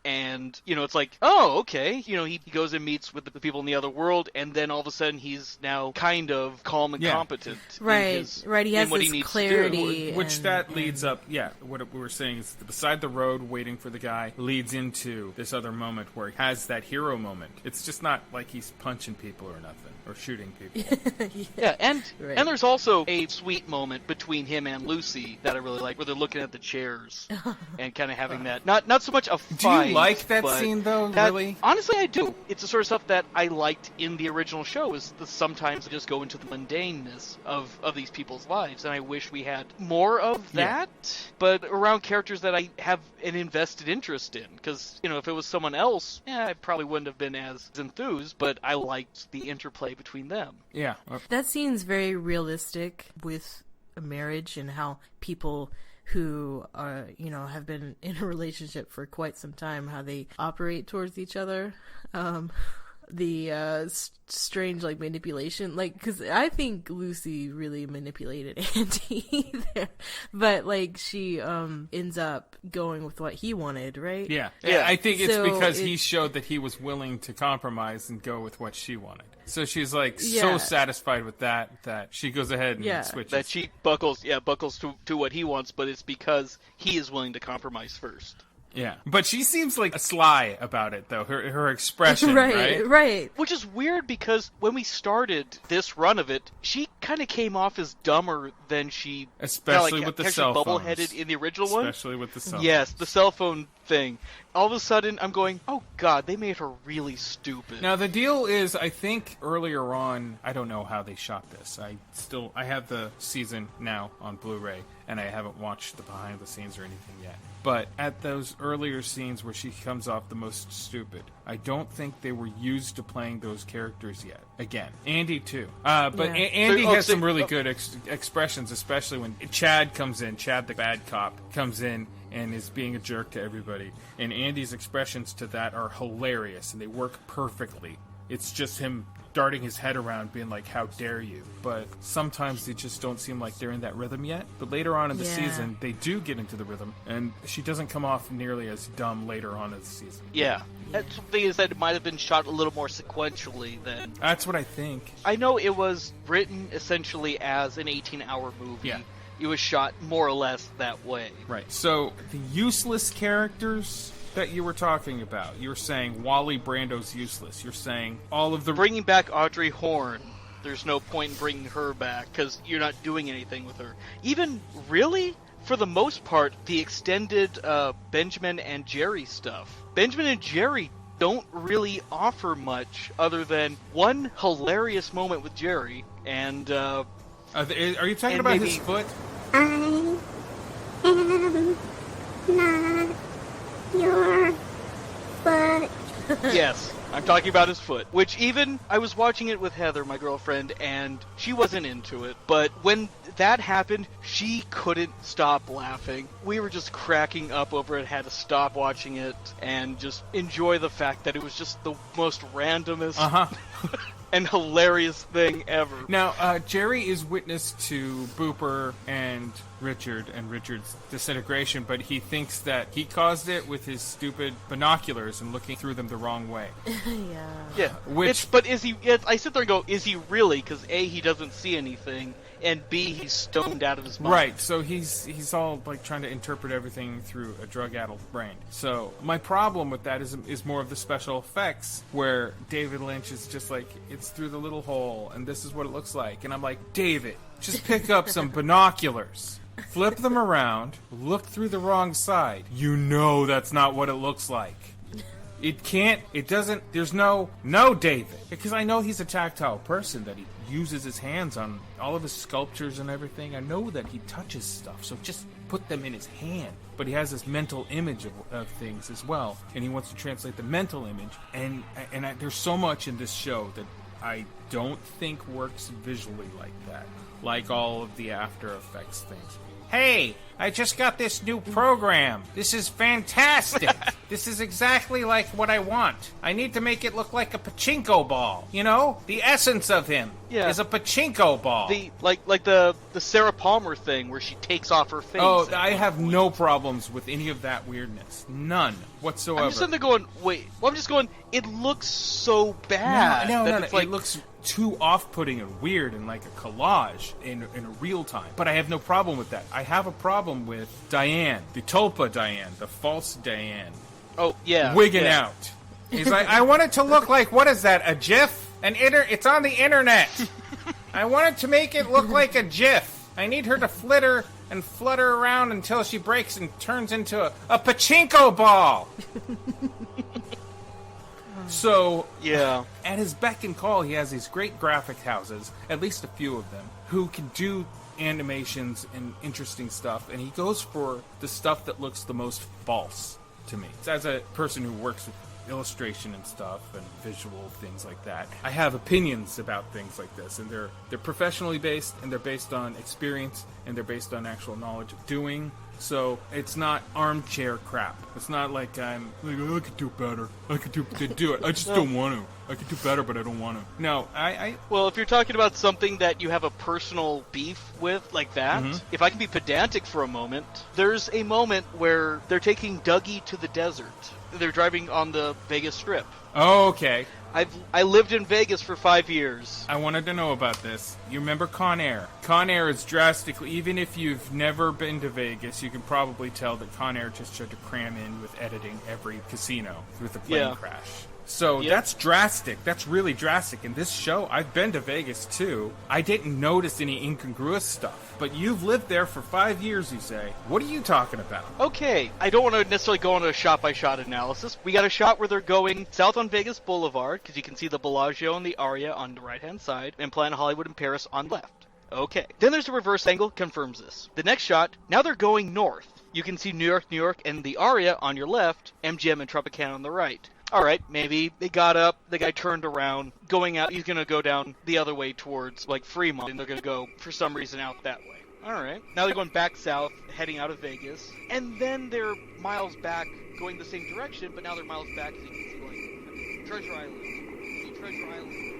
and you know, it's like, oh, okay, you know, he goes and meets with the people in the other world, and then all of a sudden he's now kind of calm and competent, right? He has this clarity, which leads up. Yeah, what we were saying is, beside the road, waiting for the guy, leads into this other moment where he has that hero moment. It's just not like he's punching people or nothing, or shooting people. And there's also a sweet moment between him and Lucy that I really like, where they're looking at the chairs and kind of having that not so much a fight. Do you like that scene, though, really? Honestly, I do. It's the sort of stuff that I liked in the original show, is sometimes I just go into the mundaneness of these people's lives, and I wish we had more of that, but around characters that I have an invested interest in, because, if it was someone else, I probably wouldn't have been as enthused, but I liked the interplay between them. Yeah. That scene's very realistic with a marriage and how people who are, have been in a relationship for quite some time, how they operate towards each other. The strange, manipulation, because I think Lucy really manipulated Andy there, but, she, ends up going with what he wanted, right? Yeah. I think it's because he showed that he was willing to compromise and go with what she wanted. So she's, so satisfied with that she goes ahead and switches. That she buckles to what he wants, but it's because he is willing to compromise first. Yeah, but she seems sly about it, though. Her expression, right? Which is weird, because when we started this run of it, she kind of came off as dumber than she... Especially with the cell phones. Bubble-headed in the original one. Especially with the cell phones. Yes, the cell phone thing. All of a sudden, I'm going, oh god, they made her really stupid. Now, the deal is, I think earlier on, I don't know how they shot this. I have the season now on Blu-ray, and I haven't watched the behind the scenes or anything yet. But at those earlier scenes where she comes off the most stupid, I don't think they were used to playing those characters yet. Again, Andy too. Andy has some really good expressions, especially when Chad comes in. Chad, the bad cop, comes in and is being a jerk to everybody. And Andy's expressions to that are hilarious, and they work perfectly. It's just him darting his head around being like, how dare you? But sometimes they just don't seem like they're in that rhythm yet. But later on in the season, they do get into the rhythm, and she doesn't come off nearly as dumb later on in the season. Yeah. The thing is that it might have been shot a little more sequentially than... That's what I think. I know it was written essentially as an 18-hour movie. Yeah. It was shot more or less that way. Right. So, the useless characters that you were talking about, you were saying Wally Brando's useless. You're saying all of the... Bringing back Audrey Horne, there's no point in bringing her back, because you're not doing anything with her. Even, really, for the most part, the extended Benjamin and Jerry stuff. Benjamin and Jerry don't really offer much other than one hilarious moment with Jerry, and... are you talking about his foot? I am not your foot. Yes, I'm talking about his foot. Which even, I was watching it with Heather, my girlfriend, and she wasn't into it. But when that happened, she couldn't stop laughing. We were just cracking up over it, had to stop watching it, and just enjoy the fact that it was just the most randomest and hilarious thing ever. Now, Jerry is witness to Booper and Richard's disintegration, but he thinks that he caused it with his stupid binoculars and looking through them the wrong way. Yeah. But is he... I sit there and go, is he really? Because A, he doesn't see anything, and B, he's stoned out of his mind. Right, so he's all trying to interpret everything through a drug-addled brain. So my problem with that is more of the special effects, where David Lynch is just like, it's through the little hole, and this is what it looks like. And I'm like, David, just pick up some binoculars. Flip them around, look through the wrong side. You know that's not what it looks like. There's no David. Because I know he's a tactile person, that he uses his hands on all of his sculptures and everything. I know that he touches stuff, so just put them in his hand. But he has this mental image of things as well, and he wants to translate the mental image. And there's so much in this show that I don't think works visually like that, like all of the After Effects things. Hey, I just got this new program. This is fantastic. This is exactly like what I want. I need to make it look like a pachinko ball. You know? The essence of him is a pachinko ball. The Sarah Palmer thing where she takes off her face. Oh, I have no problems with any of that weirdness. None whatsoever. I'm just sitting there going, wait. Well, I'm just going, it looks so bad. No. It looks too off-putting and weird and like a collage in real time. But I have no problem with that. I have a problem with Diane, the Tulpa Diane, the false Diane. Oh, yeah. Wigging out. He's like, I want it to look like, what is that, a GIF? It's on the internet. I wanted to make it look like a GIF. I need her to flitter and flutter around until she breaks and turns into a pachinko ball. So, yeah, at his beck and call, he has these great graphic houses, at least a few of them, who can do animations and interesting stuff, and he goes for the stuff that looks the most false to me. As a person who works with illustration and stuff and visual things like that, I have opinions about things like this, and they're professionally based, and they're based on experience, and they're based on actual knowledge of doing. So it's not armchair crap. It's not like I'm like, oh, I could do better. I could do it. I just don't want to. I could do better, but I don't want to. No, Well, if you're talking about something that you have a personal beef with, like that, if I can be pedantic for a moment, there's a moment where they're taking Dougie to the desert. They're driving on the Vegas Strip. Oh, okay. I lived in Vegas for 5 years. I wanted to know about this. You remember Con Air? Con Air is drastically, even if you've never been to Vegas, you can probably tell that Con Air just tried to cram in with editing every casino with a plane crash. So that's drastic. That's really drastic. In this show, I've been to Vegas too. I didn't notice any incongruous stuff. But you've lived there for 5 years, you say. What are you talking about? Okay, I don't want to necessarily go on a shot-by-shot analysis. We got a shot where they're going south on Vegas Boulevard, because you can see the Bellagio and the Aria on the right-hand side, and Planet Hollywood and Paris on the left. Okay. Then there's a reverse angle, confirms this. The next shot, now they're going north. You can see New York, and the Aria on your left, MGM and Tropicana on the right. Alright, maybe they got up, the guy turned around, going out, he's gonna go down the other way towards, like, Fremont, and they're gonna go, for some reason, out that way. Alright, now they're going back south, heading out of Vegas, and then they're miles back, going the same direction, but now they're miles back, so you can see, like, Treasure Island. See Treasure Island.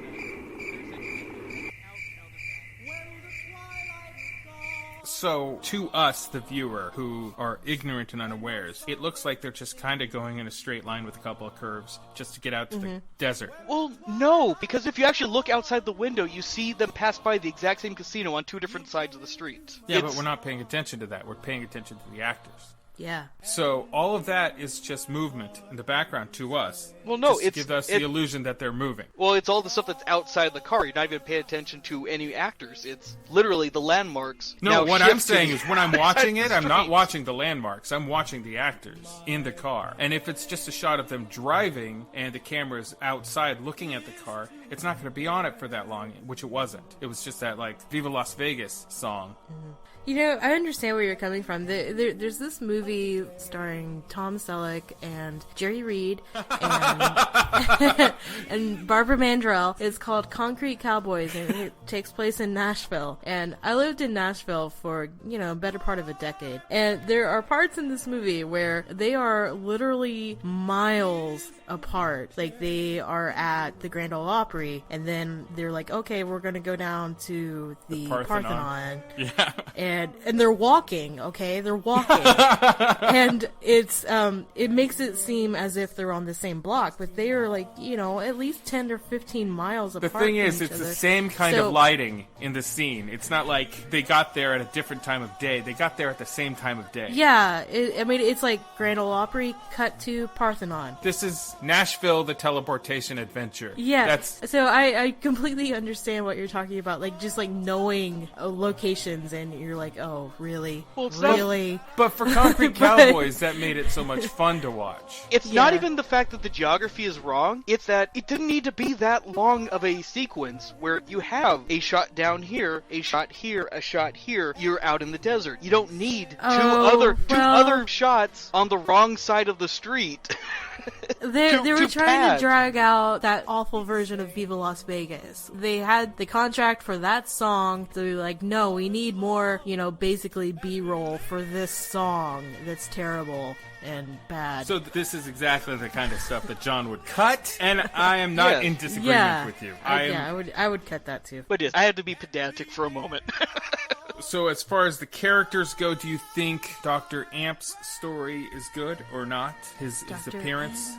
So, to us, the viewer, who are ignorant and unawares, it looks like they're just kind of going in a straight line with a couple of curves just to get out to the desert. Well, no, because if you actually look outside the window, you see them pass by the exact same casino on two different sides of the street. Yeah, but we're not paying attention to that. We're paying attention to the actors. Yeah. So all of that is just movement in the background to us. Well, no, just to give us the illusion that they're moving. Well, it's all the stuff that's outside the car. You're not even paying attention to any actors. It's literally the landmarks. No, what I'm saying is when I'm watching it, I'm not watching the landmarks. I'm watching the actors in the car. And if it's just a shot of them driving and the camera's outside looking at the car, it's not going to be on it for that long, which it wasn't. It was just that, like, Viva Las Vegas song. You know, I understand where you're coming from. There's this movie starring Tom Selleck and Jerry Reed and, and Barbara Mandrell. It's called Concrete Cowboys, and it takes place in Nashville. And I lived in Nashville for, a better part of a decade. And there are parts in this movie where they are literally miles apart. Like, they are at the Grand Ole Opry, and then they're like, okay, we're going to go down to the Parthenon. Yeah. And they're walking, okay? They're walking. And it's, it makes it seem as if they're on the same block, but they are like, at least 10 or 15 miles apart. The thing is, it's the same kind of lighting in the scene. It's not like they got there at a different time of day. They got there at the same time of day. Yeah. It's like Grand Ole Opry cut to Parthenon. This is Nashville, the teleportation adventure. Yeah. So I completely understand what you're talking about. Like, just like knowing locations, and you're like, oh, really? Well, really? But for Concrete Cowboys, that made it so much fun to watch. It's not even the fact that the geography is wrong. It's that it didn't need to be that long of a sequence where you have a shot down here, a shot here, a shot here. You're out in the desert. You don't need two other shots on the wrong side of the street. They were trying to drag out that awful version of Viva Las Vegas. They had the contract for that song, so they're like, no, we need more, basically B-roll for this song that's terrible and bad. So this is exactly the kind of stuff that John would cut, and I am not in disagreement with you. I would cut that too. But yes, I had to be pedantic for a moment. So as far as the characters go, do you think Dr. Amp's story is good or not? His appearance?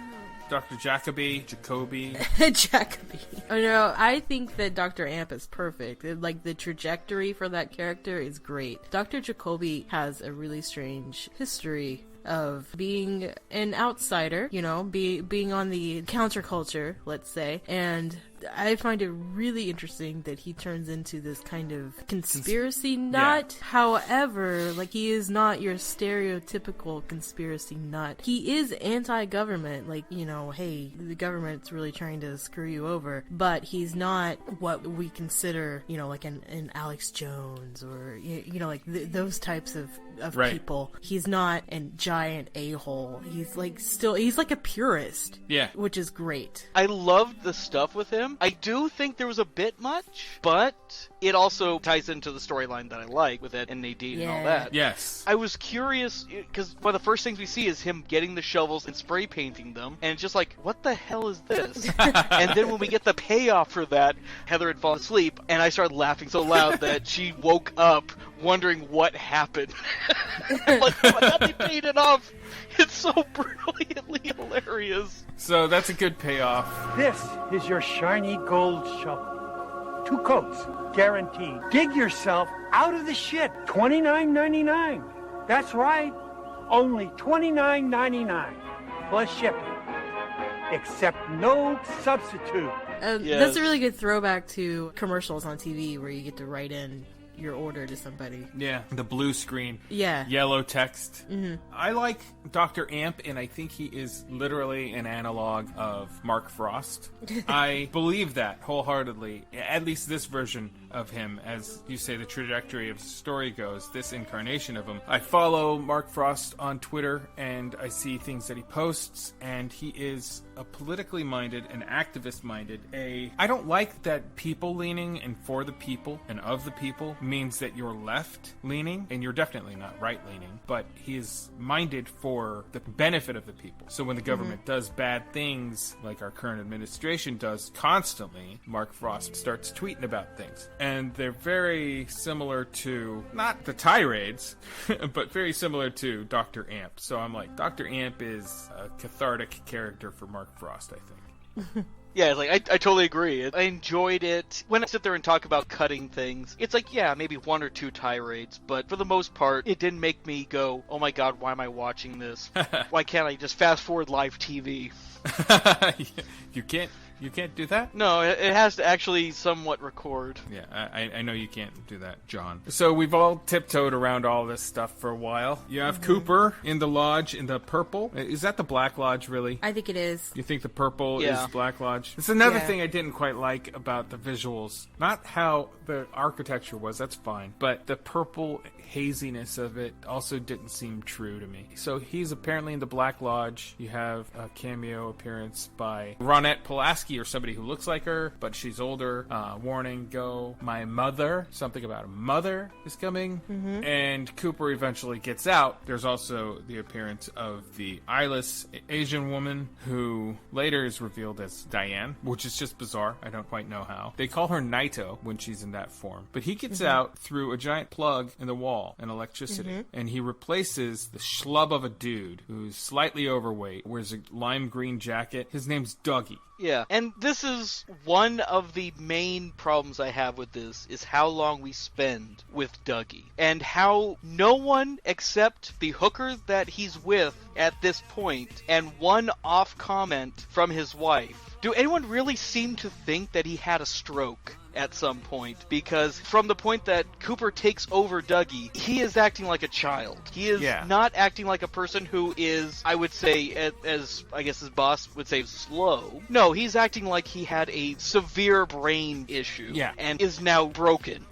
Dr. Jacoby. Jacoby. Oh, no, I think that Dr. Amp is perfect. Like, the trajectory for that character is great. Dr. Jacoby has a really strange history of being an outsider, being on the counterculture, let's say, and I find it really interesting that he turns into this kind of conspiracy nut. Yeah. However, like, he is not your stereotypical conspiracy nut. He is anti-government, like, you know, hey, the government's really trying to screw you over, but he's not what we consider, you know, like an Alex Jones or, you know, like those types of right. people. He's not a giant a-hole. He's like a purist. Yeah. Which is great. I loved the stuff with him. I do think there was a bit much, but it also ties into the storyline that I like with Ed and Nadine and all that. Yes. I was curious, because one of the first things we see is him getting the shovels and spray painting them, and it's just like, what the hell is this? And then when we get the payoff for that, Heather had fallen asleep, and I started laughing so loud that she woke up wondering what happened. I'm like, oh my God, they paid it off. It's so brilliantly hilarious. So that's a good payoff. This is your shiny gold shovel. 2 coats, guaranteed. Dig yourself out of the shit. $29.99. That's right. Only $29.99 plus shipping. Except no substitute. Yes. That's a really good throwback to commercials on TV where you get to write in your order to somebody. Yeah, the blue screen. Yeah. Yellow text. Mm-hmm. I like Dr. Amp, and I think he is literally an analog of Mark Frost. I believe that wholeheartedly, at least this version of him, as you say, the trajectory of the story goes, this incarnation of him. I follow Mark Frost on Twitter, and I see things that he posts, and he is a politically minded and activist minded. I don't like that people leaning and for the people and of the people means that you're left leaning, and you're definitely not right leaning, but he is minded for the benefit of the people. So when the government does bad things, like our current administration does constantly, Mark Frost starts tweeting about things. And they're very similar to, not the tirades, but very similar to Dr. Amp. So I'm like, Dr. Amp is a cathartic character for Mark Frost, I think. Yeah, like I totally agree. I enjoyed it. When I sit there and talk about cutting things, it's like, yeah, maybe 1 or 2 tirades, but for the most part, it didn't make me go, oh my God, why am I watching this? Why can't I just fast forward live TV? You can't do that? No, it has to actually somewhat record. Yeah, I know you can't do that, John. So we've all tiptoed around all this stuff for a while. You have Cooper in the lodge in the purple. Is that the Black Lodge, really? I think it is. You think the purple is Black Lodge? It's another thing I didn't quite like about the visuals. Not how the architecture was, that's fine. But the purple haziness of it also didn't seem true to me. So he's apparently in the Black Lodge. You have a cameo appearance by Ronette Pulaski, or somebody who looks like her, but she's older. Warning, go. My mother. Something about a mother is coming. Mm-hmm. And Cooper eventually gets out. There's also the appearance of the eyeless Asian woman, who later is revealed as Diane, which is just bizarre. I don't quite know how. They call her Naito when she's in that form. But he gets out through a giant plug in the wall and electricity. And he replaces the schlub of a dude who's slightly overweight, wears a lime green jacket. His name's Dougie. Yeah, and this is one of the main problems I have with this, is how long we spend with Dougie. And how no one except the hooker that he's with at this point, and one off comment from his wife, do anyone really seem to think that he had a stroke at some point? Because from the point that Cooper takes over Dougie, he is acting like a child. He is not acting like a person who is, I would say, as I guess his boss would say, slow. No, he's acting like he had a severe brain issue and is now broken.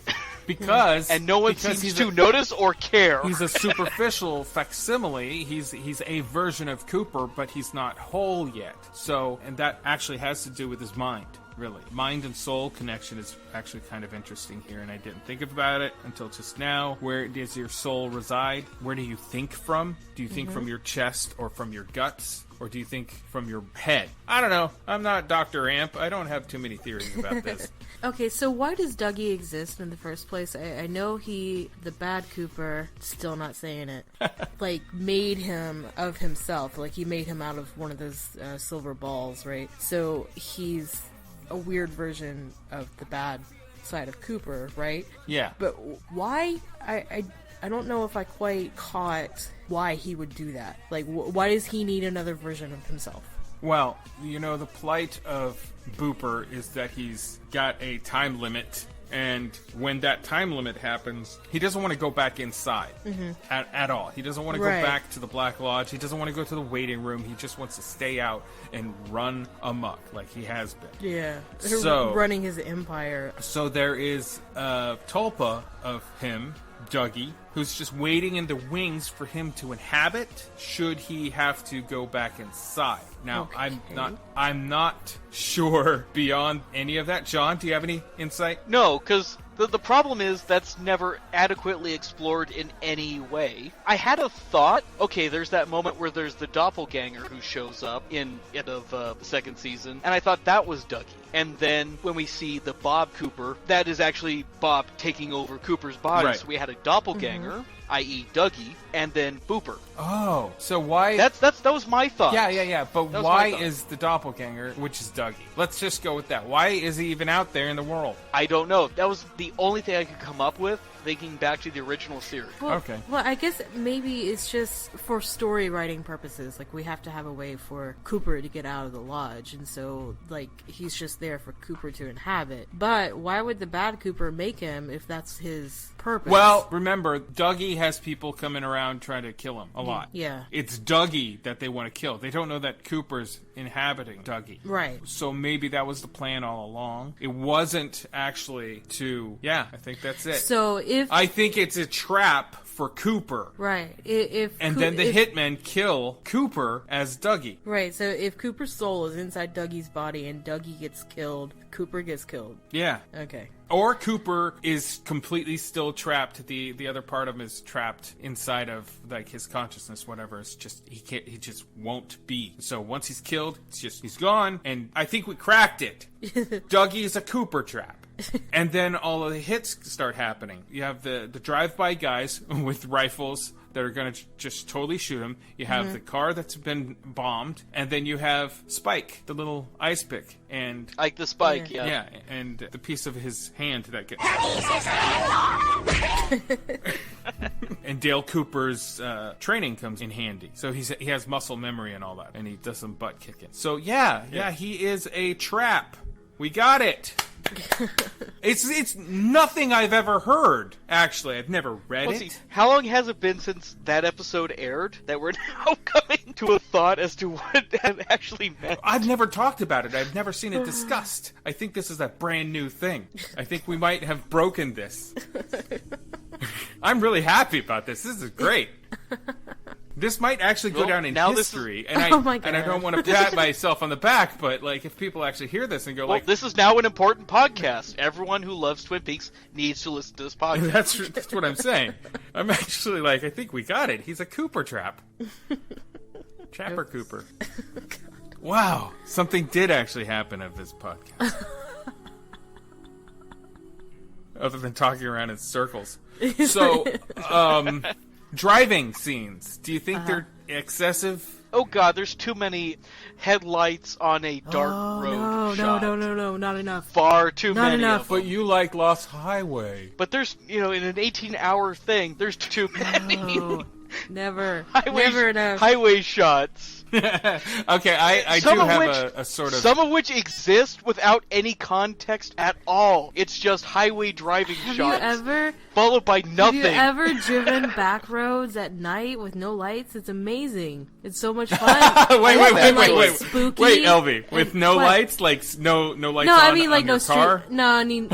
And no one seems to notice or care. He's a superficial facsimile. He's a version of Cooper, but he's not whole yet. So, and that actually has to do with his mind. Really. Mind and soul connection is actually kind of interesting here, and I didn't think about it until just now. Where does your soul reside? Where do you think from? Do you think from your chest or from your guts? Or do you think from your head? I don't know. I'm not Dr. Amp. I don't have too many theories about this. Okay, so why does Dougie exist in the first place? I know the bad Cooper, still not saying it, like, made him of himself. Like, he made him out of one of those silver balls, right? So he's a weird version of the bad side of Cooper, right? Yeah. But why? I don't know if I quite caught why he would do that. Like, why does he need another version of himself? Well, you know, the plight of Booper is that he's got a time limit, and when that time limit happens, he doesn't want to go back inside at all. He doesn't want to go back to the Black Lodge. He doesn't want to go to the waiting room. He just wants to stay out and run amok like he has been. Yeah. So, running his empire. So there is a tulpa of him, Dougie, who's just waiting in the wings for him to inhabit should he have to go back inside. Now, Okay. I'm not sure beyond any of that. John, do you have any insight? No, because the problem is that's never adequately explored in any way. I had a thought, okay, there's that moment where there's the doppelganger who shows up in end of the second season, and I thought that was Dougie. And then when we see the Bob Cooper, that is actually Bob taking over Cooper's body. Right. So we had a doppelganger, i.e. Dougie, and then Booper. Oh, so why... That was my thought. Yeah, but That was why my thought. is the doppelganger, which is Dougie? Let's just go with that. Why is he even out there in the world? I don't know. That was the only thing I could come up with, thinking back to the original series. Well, Okay. Well, I guess maybe it's just for story writing purposes. Like, we have to have a way for Cooper to get out of the lodge, and so, like, he's just there for Cooper to inhabit. But why would the bad Cooper make him if that's his purpose? Well, remember, Dougie has people coming around trying to kill him a lot. Yeah. It's Dougie that they want to kill. They don't know that Cooper's inhabiting Dougie. Right. So maybe that was the plan all along. It wasn't actually to... Yeah, I think that's it. So if... I think it's a trap for Cooper. Right. And then the hitmen kill Cooper as Dougie. Right, so if Cooper's soul is inside Dougie's body and Dougie gets killed, Cooper gets killed. Yeah. Okay. Or Cooper is completely still trapped. The other part of him is trapped inside of like his consciousness, whatever. It's just he just won't be. So once he's killed, it's just he's gone. And I think we cracked it. Dougie is a Cooper trap. And then all of the hits start happening. You have the drive-by guys with rifles that are going to just totally shoot him. You have the car that's been bombed, and then you have Spike, the little ice pick, and Like the Spike, yeah. and the piece of his hand that gets. And Dale Cooper's training comes in handy, so he has muscle memory and all that, and he does some butt kicking. So yeah, he is a trap. We got it. It's nothing I've ever heard. Actually, I've never read it. See, how long has it been since that episode aired that we're now coming to a thought as to what that actually meant? I've never talked about it. I've never seen it discussed. I think this is a brand new thing. I think we might have broken this. I'm really happy about this. This is great. This might actually go down in history, and I don't want to pat myself on the back, but like if people actually hear this and go like, this is now an important podcast. Everyone who loves Twin Peaks needs to listen to this podcast. That's what I'm saying. I'm actually like, I think we got it. He's a Cooper trap. Trapper Cooper. Wow, something did actually happen of this podcast. Other than talking around in circles. So, driving scenes. Do you think they're excessive? Oh god, there's too many headlights on a dark road shot. No, not enough. Far too Not many enough. of them. But you like Lost Highway. But there's, in an 18-hour thing, there's too many. No, never enough. Highway shots. Okay, I do have a sort of... Some of which exist without any context at all. It's just highway driving shots. Followed by nothing. Have you ever driven back roads at night with no lights? It's amazing. It's so much fun. Wait. Spooky. Wait, Elvie, with no lights? Like, no lights no, on, I mean, like, on no your car? No, I mean,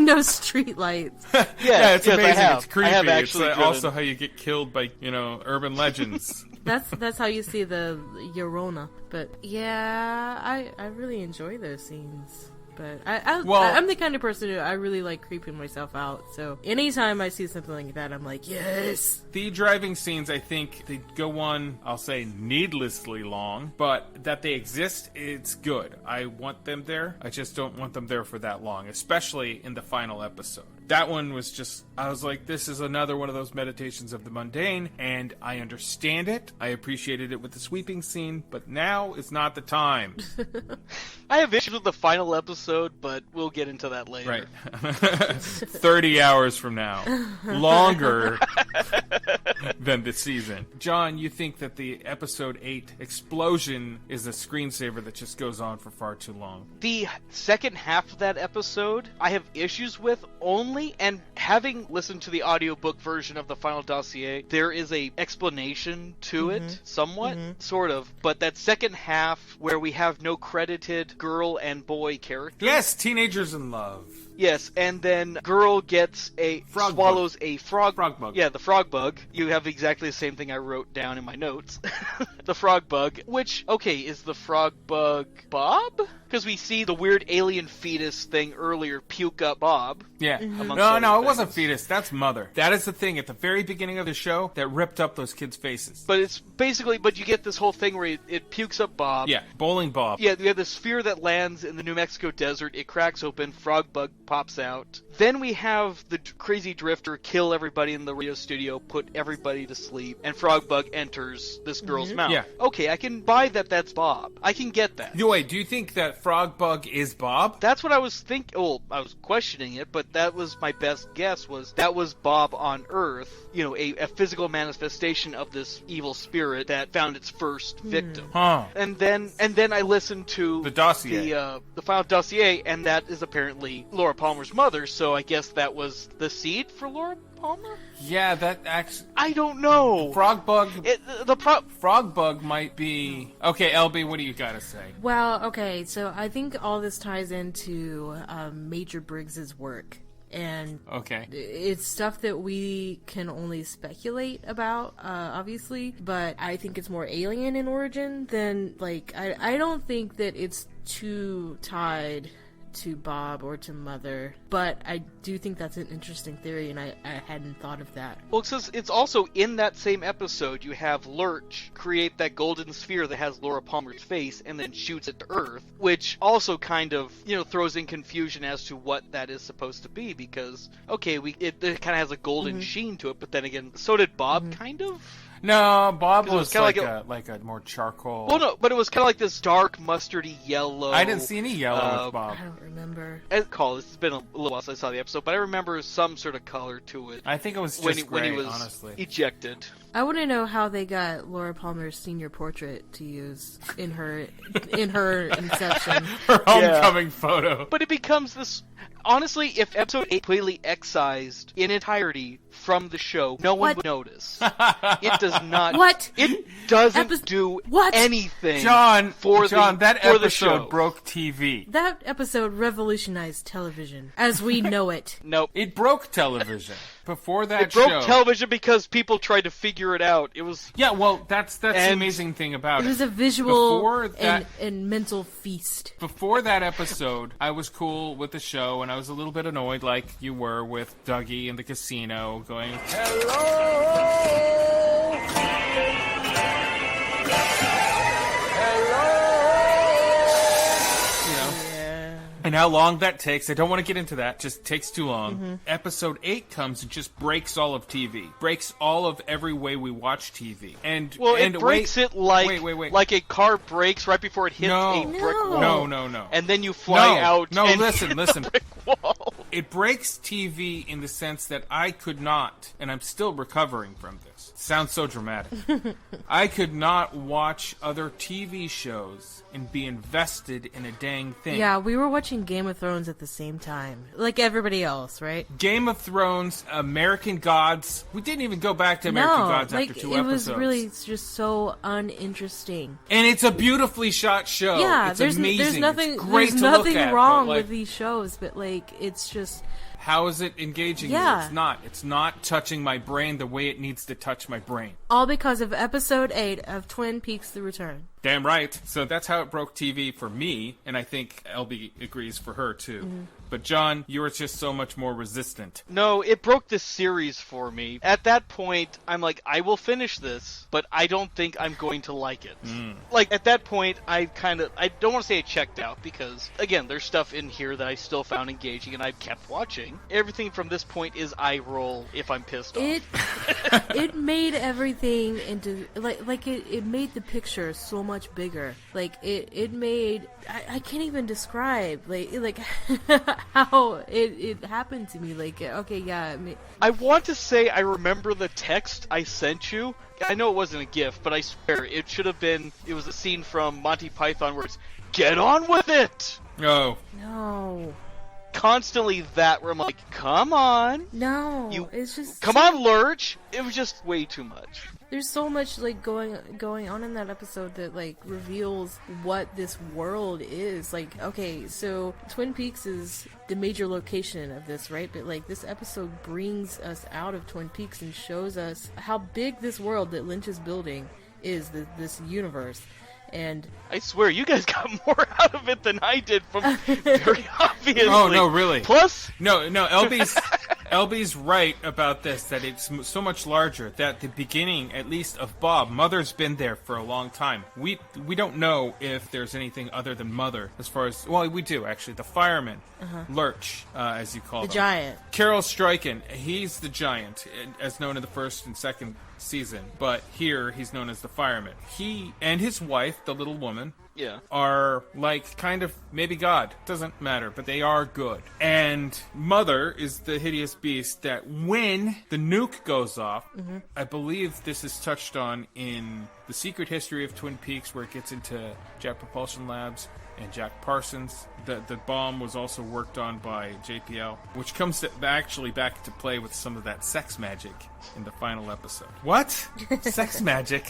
no street lights. Yeah, it's amazing. It's creepy. I have It's actually driven. also how you get killed by, urban legends. That's how you see the Llorona. But yeah, I really enjoy those scenes. But I'm the kind of person who I really like creeping myself out. So anytime I see something like that, I'm like, yes. The driving scenes, I think they go on, I'll say, needlessly long, but that they exist, it's good. I want them there. I just don't want them there for that long, especially in the final episode. That one was just, I was like, this is another one of those meditations of the mundane, and I understand it. I appreciated it with the sweeping scene, but now is not the time. I have issues with the final episode, but we'll get into that later. Right. 30 hours from now. Longer than the season. John, you think that the episode 8 explosion is a screensaver that just goes on for far too long? The second half of that episode, I have issues with only, and having listened to the audiobook version of the final dossier, there is a explanation to it, somewhat, sort of, but that second half where we have no credited girl and boy characters. Yes, teenagers in love. Yes, and then girl gets swallows a frog bug. Yeah, the frog bug. You have exactly the same thing I wrote down in my notes. The frog bug, which, okay, is the frog bug Bob? Because we see the weird alien fetus thing earlier puke up Bob. Yeah. No, it wasn't fetus. That's Mother. That is the thing at the very beginning of the show that ripped up those kids' faces. But it's basically, but you get this whole thing where it pukes up Bob. Yeah, Bowling Bob. Yeah, we have the sphere that lands in the New Mexico desert. It cracks open. Frog bug pops out. Then we have the crazy drifter kill everybody in the radio studio, put everybody to sleep, and Frogbug enters this girl's mouth. Yeah. Okay, I can buy that that's Bob. I can get that. Wait, do you think that Frogbug is Bob? That's what I was thinking. Well, I was questioning it, but that was my best guess, was that was Bob on Earth, you know, a physical manifestation of this evil spirit that found its first victim. Huh. And then I listened to the dossier, the final dossier, and that is apparently Laura Palmer's mother. So I guess that was the seed for Laura Palmer? Yeah, that actually... I don't know. Frogbug... Frogbug might be... Okay, LB, what do you gotta say? Well, okay, so I think all this ties into Major Briggs's work. And it's stuff that we can only speculate about, obviously, but I think it's more alien in origin than, like, I don't think that it's too tied to Bob or to Mother, but I do think that's an interesting theory, and I hadn't thought of that. Well, it's also in that same episode you have Lurch create that golden sphere that has Laura Palmer's face and then shoots it to Earth, which also kind of, you know, throws in confusion as to what that is supposed to be, because, okay, it kind of has a golden sheen to it, but then again, so did Bob, kind of? No, Bob was like a more charcoal... Well, no, but it was kind of like this dark, mustardy yellow... I didn't see any yellow with Bob. I don't remember. This has been a little while since I saw the episode, but I remember some sort of color to it. I think it was just when he gray, was honestly. Ejected. I want to know how they got Laura Palmer's senior portrait to use in her inception. Her homecoming photo. But it becomes this... Honestly, if episode 8 completely excised in entirety from the show, no one would notice. It does not. What? It doesn't do anything. John, for that the episode show. broke TV. That episode revolutionized television as we know it. Nope. It broke television. Before that it broke television because people tried to figure it out. It was that's the amazing thing about it. It was a visual and mental feast. Before that episode, I was cool with the show, and I was a little bit annoyed, like you were with Dougie in the casino, going, "Hello." And how long that takes, I don't want to get into that, just takes too long. Episode 8 comes and just breaks all of TV. Breaks all of every way we watch TV. It breaks it like a car brakes right before it hits a brick wall. No. And then you fly out and listen. hit the brick wall. It breaks TV in the sense that I could not, and I'm still recovering from this. It sounds so dramatic. I could not watch other TV shows and be invested in a dang thing. Yeah, we were watching Game of Thrones at the same time. Like everybody else, right? Game of Thrones, American Gods. We didn't even go back to American Gods after 2 episodes. It was really just so uninteresting. And it's a beautifully shot show. Yeah, it's amazing. There's nothing, it's great there's to nothing look at, wrong with these shows, but like it's just... How is it engaging you? It's not. It's not touching my brain the way it needs to touch my brain. All because of episode 8 of Twin Peaks: The Return. Damn right. So that's how it broke TV for me, and I think LB agrees for her too. Mm-hmm. But John, you were just so much more resistant. No, it broke the series for me. At that point, I'm like, I will finish this, but I don't think I'm going to like it. Like, at that point, I don't want to say I checked out, because, again, there's stuff in here that I still found engaging, and I kept watching. Everything from this point is eye roll if I'm pissed off. It made everything into, it made the picture so much bigger. Like, it made, I can't even describe, like how it happened to me. Like, okay, yeah. I want to say I remember the text I sent you. I know it wasn't a GIF, but I swear it should have been. It was a scene from Monty Python where it's "Get on with it." Oh No. Constantly that where I'm like, come on. No. It's just come on, Lurch. It was just way too much. There's so much like going on in that episode that like reveals what this world is. Like, okay, so Twin Peaks is the major location of this, right? But like this episode brings us out of Twin Peaks and shows us how big this world that Lynch is building is, this universe. And I swear, you guys got more out of it than I did from very obviously. Oh, no, really? Plus... No, LB's right about this, that it's so much larger, that the beginning, at least, of Bob, Mother's been there for a long time. We don't know if there's anything other than Mother, as far as... Well, we do, actually. The fireman, Lurch, as you call him. The giant. Carol Stryken, he's the giant, as known in the first and second season, but here he's known as the fireman. He and his wife, the little woman, are like kind of maybe God. Doesn't matter, but they are good. And Mother is the hideous beast that when the nuke goes off, I believe this is touched on in The Secret History of Twin Peaks, where it gets into Jet Propulsion Labs and Jack Parsons. The bomb was also worked on by JPL, which comes actually back to play with some of that sex magic in the final episode. What? Sex magic?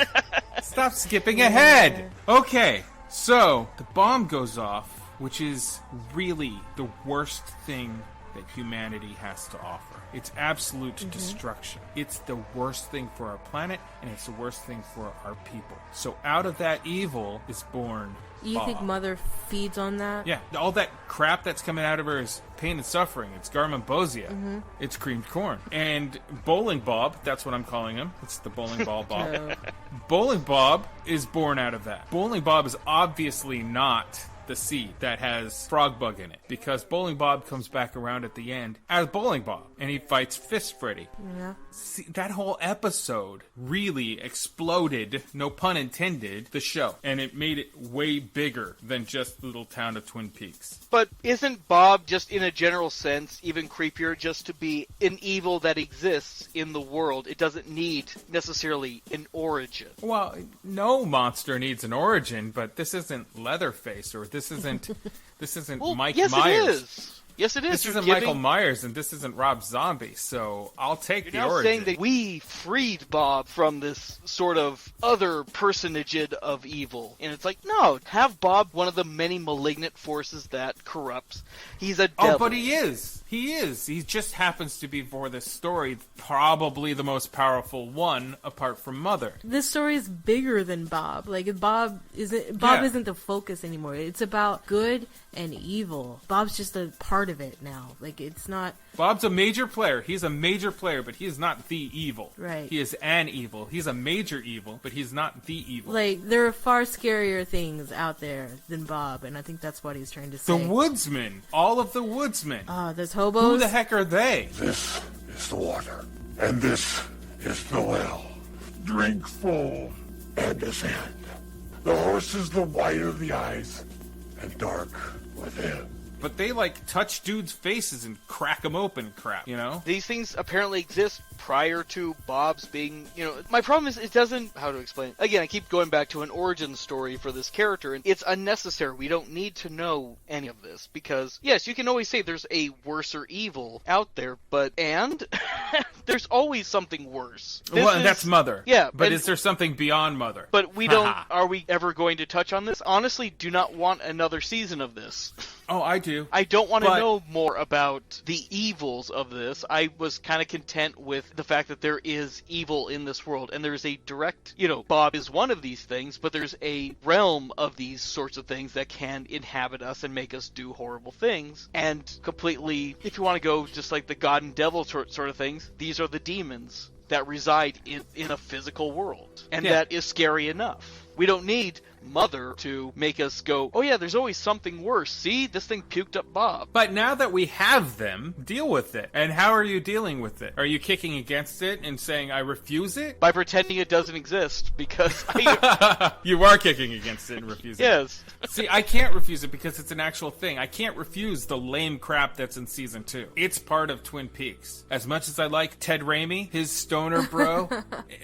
Stop skipping ahead! Okay, so the bomb goes off, which is really the worst thing that humanity has to offer. It's absolute destruction. It's the worst thing for our planet, and it's the worst thing for our people. So out of that evil is born You Bob. think Mother feeds on that? Yeah, all that crap that's coming out of her is pain and suffering. It's Garmonbozia. It's creamed corn. And Bowling Bob, that's what I'm calling him. It's the Bowling Ball Bob. Bowling Bob is born out of that. Bowling Bob is obviously not the seed that has Frog Bug in it, because Bowling Bob comes back around at the end as Bowling Bob, and he fights Fist Freddy. Yeah. See, that whole episode really exploded, no pun intended, the show, and it made it way bigger than just the little town of Twin Peaks. But isn't Bob, just in a general sense, even creepier just to be an evil that exists in the world? It doesn't need necessarily an origin. Well, no monster needs an origin, but this isn't Leatherface, or this isn't Mike yes, Myers. It is. Yes, it is. This isn't Michael Myers, and this isn't Rob Zombie, so I'll take the origin. You're now saying that we freed Bob from this sort of other personage of evil. And it's like, no, have Bob one of the many malignant forces that corrupts. He's a devil. Oh, but he is. He is. He just happens to be, for this story, probably the most powerful one, apart from Mother. This story is bigger than Bob. Like, Bob isn't the focus anymore. It's about good and evil. Bob's just a part of it now. Like, it's not... Bob's a major player. He's a major player, but he is not the evil. Right. He is an evil. He's a major evil, but he's not the evil. Like, there are far scarier things out there than Bob, and I think that's what he's trying to say. The woodsmen. All of the woodsmen. There's hobos. Who the heck are they? This is the water, and this is the well. Drink full and ascend. The horse is the white of the eyes and dark within. But they, like, touch dudes' faces and crack them open crap, you know? These things apparently exist prior to Bob's being, my problem is it doesn't, how to explain it? Again, I keep going back to an origin story for this character, and it's unnecessary. We don't need to know any of this, because, yes, you can always say there's a worser evil out there, but, there's always something worse. That's Mother. Yeah. But is there something beyond Mother? But we don't... Are we ever going to touch on this? Honestly, do not want another season of this. Oh, I do. I don't want to know more about the evils of this. I was kind of content with the fact that there is evil in this world, and there's a direct, Bob is one of these things, but there's a realm of these sorts of things that can inhabit us and make us do horrible things. And completely, if you want to go just like the God and Devil sort of things, these are the demons that reside in a physical world. And that is scary enough. We don't need Mother to make us go, oh yeah, there's always something worse. See, this thing puked up Bob. But now that we have them, deal with it. And how are you dealing with it? Are you kicking against it and saying, I refuse it? By pretending it doesn't exist, because You are kicking against it and refusing it. Yes. See, I can't refuse it because it's an actual thing. I can't refuse the lame crap that's in Season 2. It's part of Twin Peaks. As much as I like Ted Raimi, his stoner bro,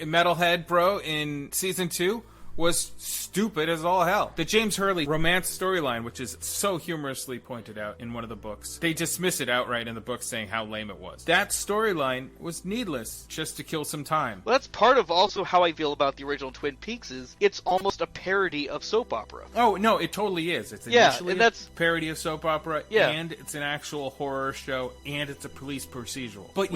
metalhead bro in Season 2, was stupid as all hell. The James Hurley romance storyline, which is so humorously pointed out in one of the books, they dismiss it outright in the book saying how lame it was. That storyline was needless, just to kill some time. Well, that's part of also how I feel about the original Twin Peaks is it's almost a parody of soap opera. Oh, no, it totally is. It's initially a parody of soap opera, and it's an actual horror show, and it's a police procedural. But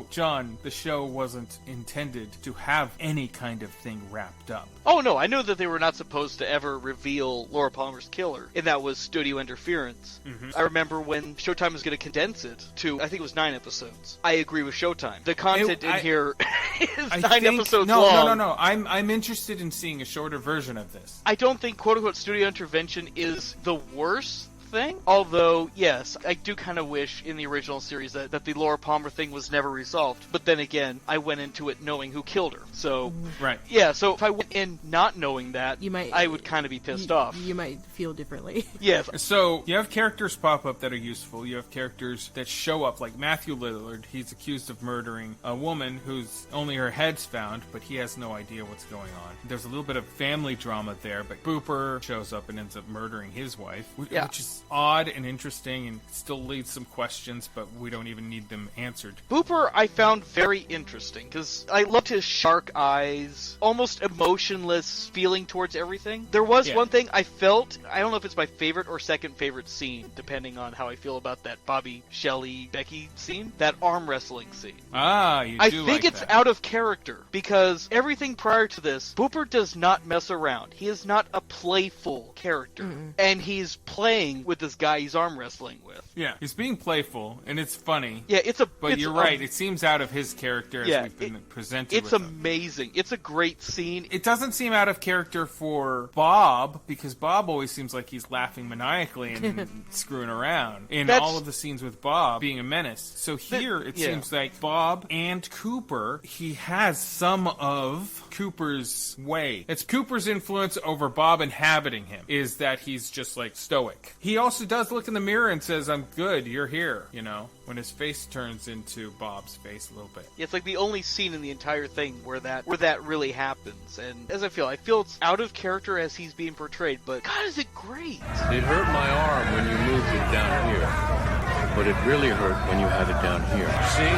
John, the show wasn't intended to have any kind of thing wrapped up. Oh, no, I know that they were not supposed to ever reveal Laura Palmer's killer, and that was studio interference. Mm-hmm. I remember when Showtime was going to condense it to, I think it was 9 episodes. I agree with Showtime. The content in here is 9 episodes long. No. I'm interested in seeing a shorter version of this. I don't think quote-unquote studio intervention is the worst thing. Although, yes, I do kind of wish in the original series that the Laura Palmer thing was never resolved. But then again, I went into it knowing who killed her. So, right. Yeah, so if I went in not knowing that, I would kind of be pissed off. You might feel differently. Yes. So, you have characters pop up that are useful. You have characters that show up, like Matthew Lillard. He's accused of murdering a woman whose only her head's found, but he has no idea what's going on. There's a little bit of family drama there, but Booper shows up and ends up murdering his wife, which is odd and interesting and still leads some questions, but we don't even need them answered. Booper I found very interesting because I loved his shark eyes, almost emotionless feeling towards everything. There was one thing I felt, I don't know if it's my favorite or second favorite scene, depending on how I feel about that Bobby, Shelley, Becky scene, that arm wrestling scene. I think it's out of character because everything prior to this, Booper does not mess around. He is not a playful character, and he's playing with this guy he's arm wrestling with. Yeah, he's being playful, and it's funny. Yeah, But you're right, it seems out of his character as we've been presented. It's amazing. It's a great scene. It doesn't seem out of character for Bob, because Bob always seems like he's laughing maniacally and screwing around in all of the scenes with Bob being a menace. So here, it seems like Bob and Cooper, he has some of Cooper's way. It's Cooper's influence over Bob inhabiting him, is that he's just like stoic. He also does look in the mirror and says, I'm good, you're here, when his face turns into Bob's face a little bit. It's like the only scene in the entire thing where that really happens. And as I feel it's out of character as he's being portrayed, but God, is it great. It hurt my arm when you moved it down here, but it really hurt when you had it down here. See?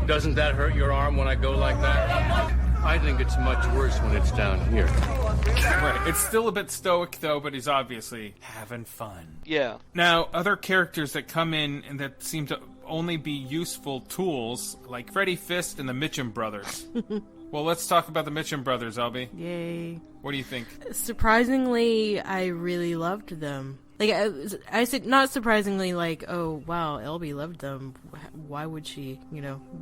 Doesn't that hurt your arm when I go like that? I think it's much worse when it's down here. Right. It's still a bit stoic, though, but he's obviously having fun. Yeah. Now, other characters that come in and that seem to only be useful tools, like Freddy Fist and the Mitchum brothers. Well, let's talk about the Mitchum brothers, Albie. Yay. What do you think? Surprisingly, I really loved them. Like, I said, not surprisingly, like, oh, wow, Elby loved them. Why would she,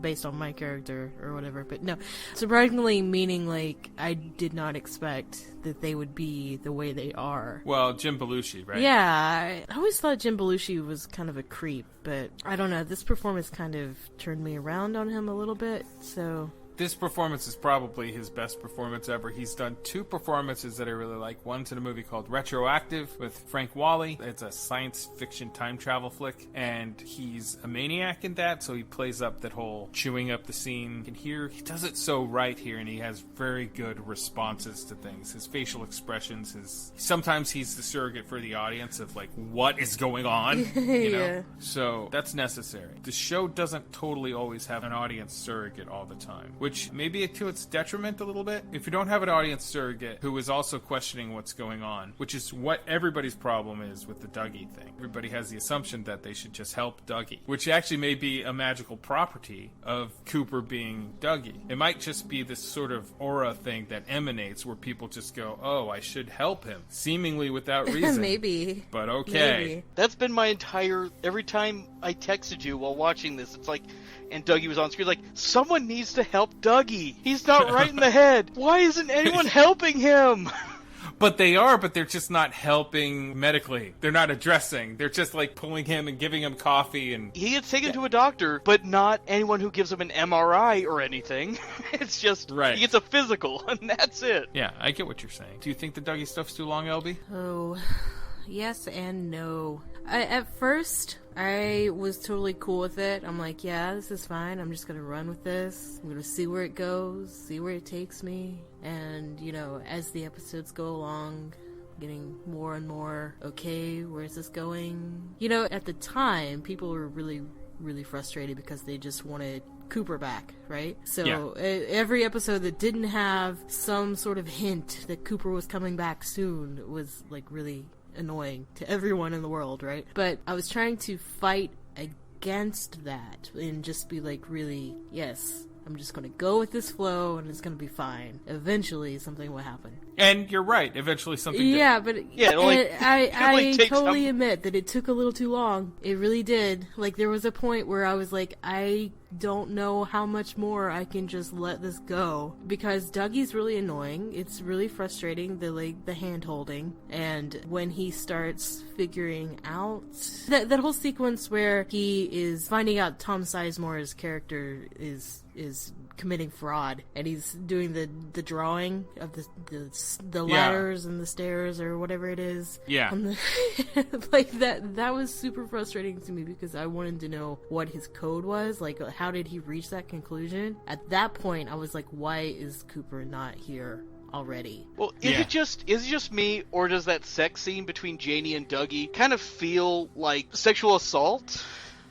based on my character or whatever. But no, surprisingly meaning, like, I did not expect that they would be the way they are. Well, Jim Belushi, right? Yeah, I always thought Jim Belushi was kind of a creep, but I don't know. This performance kind of turned me around on him a little bit, so This performance is probably his best performance ever. He's done 2 performances that I really like. One's in a movie called Retroactive with Frank Whaley. It's a science fiction time travel flick, and he's a maniac in that, so he plays up that whole chewing up the scene. You can hear he does it so right here, and he has very good responses to things. His facial expressions, sometimes he's the surrogate for the audience of like, what is going on? You know? Yeah. So that's necessary. The show doesn't totally always have an audience surrogate all the time, which may be to its detriment a little bit. If you don't have an audience surrogate who is also questioning what's going on, which is what everybody's problem is with the Dougie thing. Everybody has the assumption that they should just help Dougie, which actually may be a magical property of Cooper being Dougie. It might just be this sort of aura thing that emanates where people just go, oh, I should help him, seemingly without reason. Maybe. But okay. Maybe. That's been my entire... Every time I texted you while watching this, it's like... And Dougie was on screen like, someone needs to help Dougie. He's not right in the head. Why isn't anyone helping him? But they are, but they're just not helping medically. They're not addressing. They're just like pulling him and giving him coffee and... He gets taken to a doctor, but not anyone who gives him an MRI or anything. It's just, right. He gets a physical, and that's it. Yeah, I get what you're saying. Do you think the Dougie stuff's too long, LB? Oh, yes and no. At first, I was totally cool with it. I'm like, yeah, this is fine. I'm just going to run with this. I'm going to see where it goes, see where it takes me. And, you know, as the episodes go along, getting more and more, okay, where's this going? You know, at the time, people were really, really frustrated because they just wanted Cooper back, right? So every episode that didn't have some sort of hint that Cooper was coming back soon was, like, really annoying to everyone in the world, right? But I was trying to fight against that and just be like, really, yes, I'm just going to go with this flow and it's going to be fine. Eventually something will happen. And you're right, eventually something Yeah, did. but Yeah, I totally admit that it took a little too long. It really did. Like, there was a point where I was like, I don't know how much more I can just let this go, because Dougie's really annoying. It's really frustrating, the hand holding, and when he starts figuring out that whole sequence where he is finding out Tom Sizemore's character is committing fraud, and he's doing the drawing of the ladders and the stairs or whatever it is. Yeah. Like that was super frustrating to me because I wanted to know what his code was. Like, how did he reach that conclusion? At that point, I was like, why is Cooper not here already? Well, is it just me, or does that sex scene between Janie and Dougie kind of feel like sexual assault?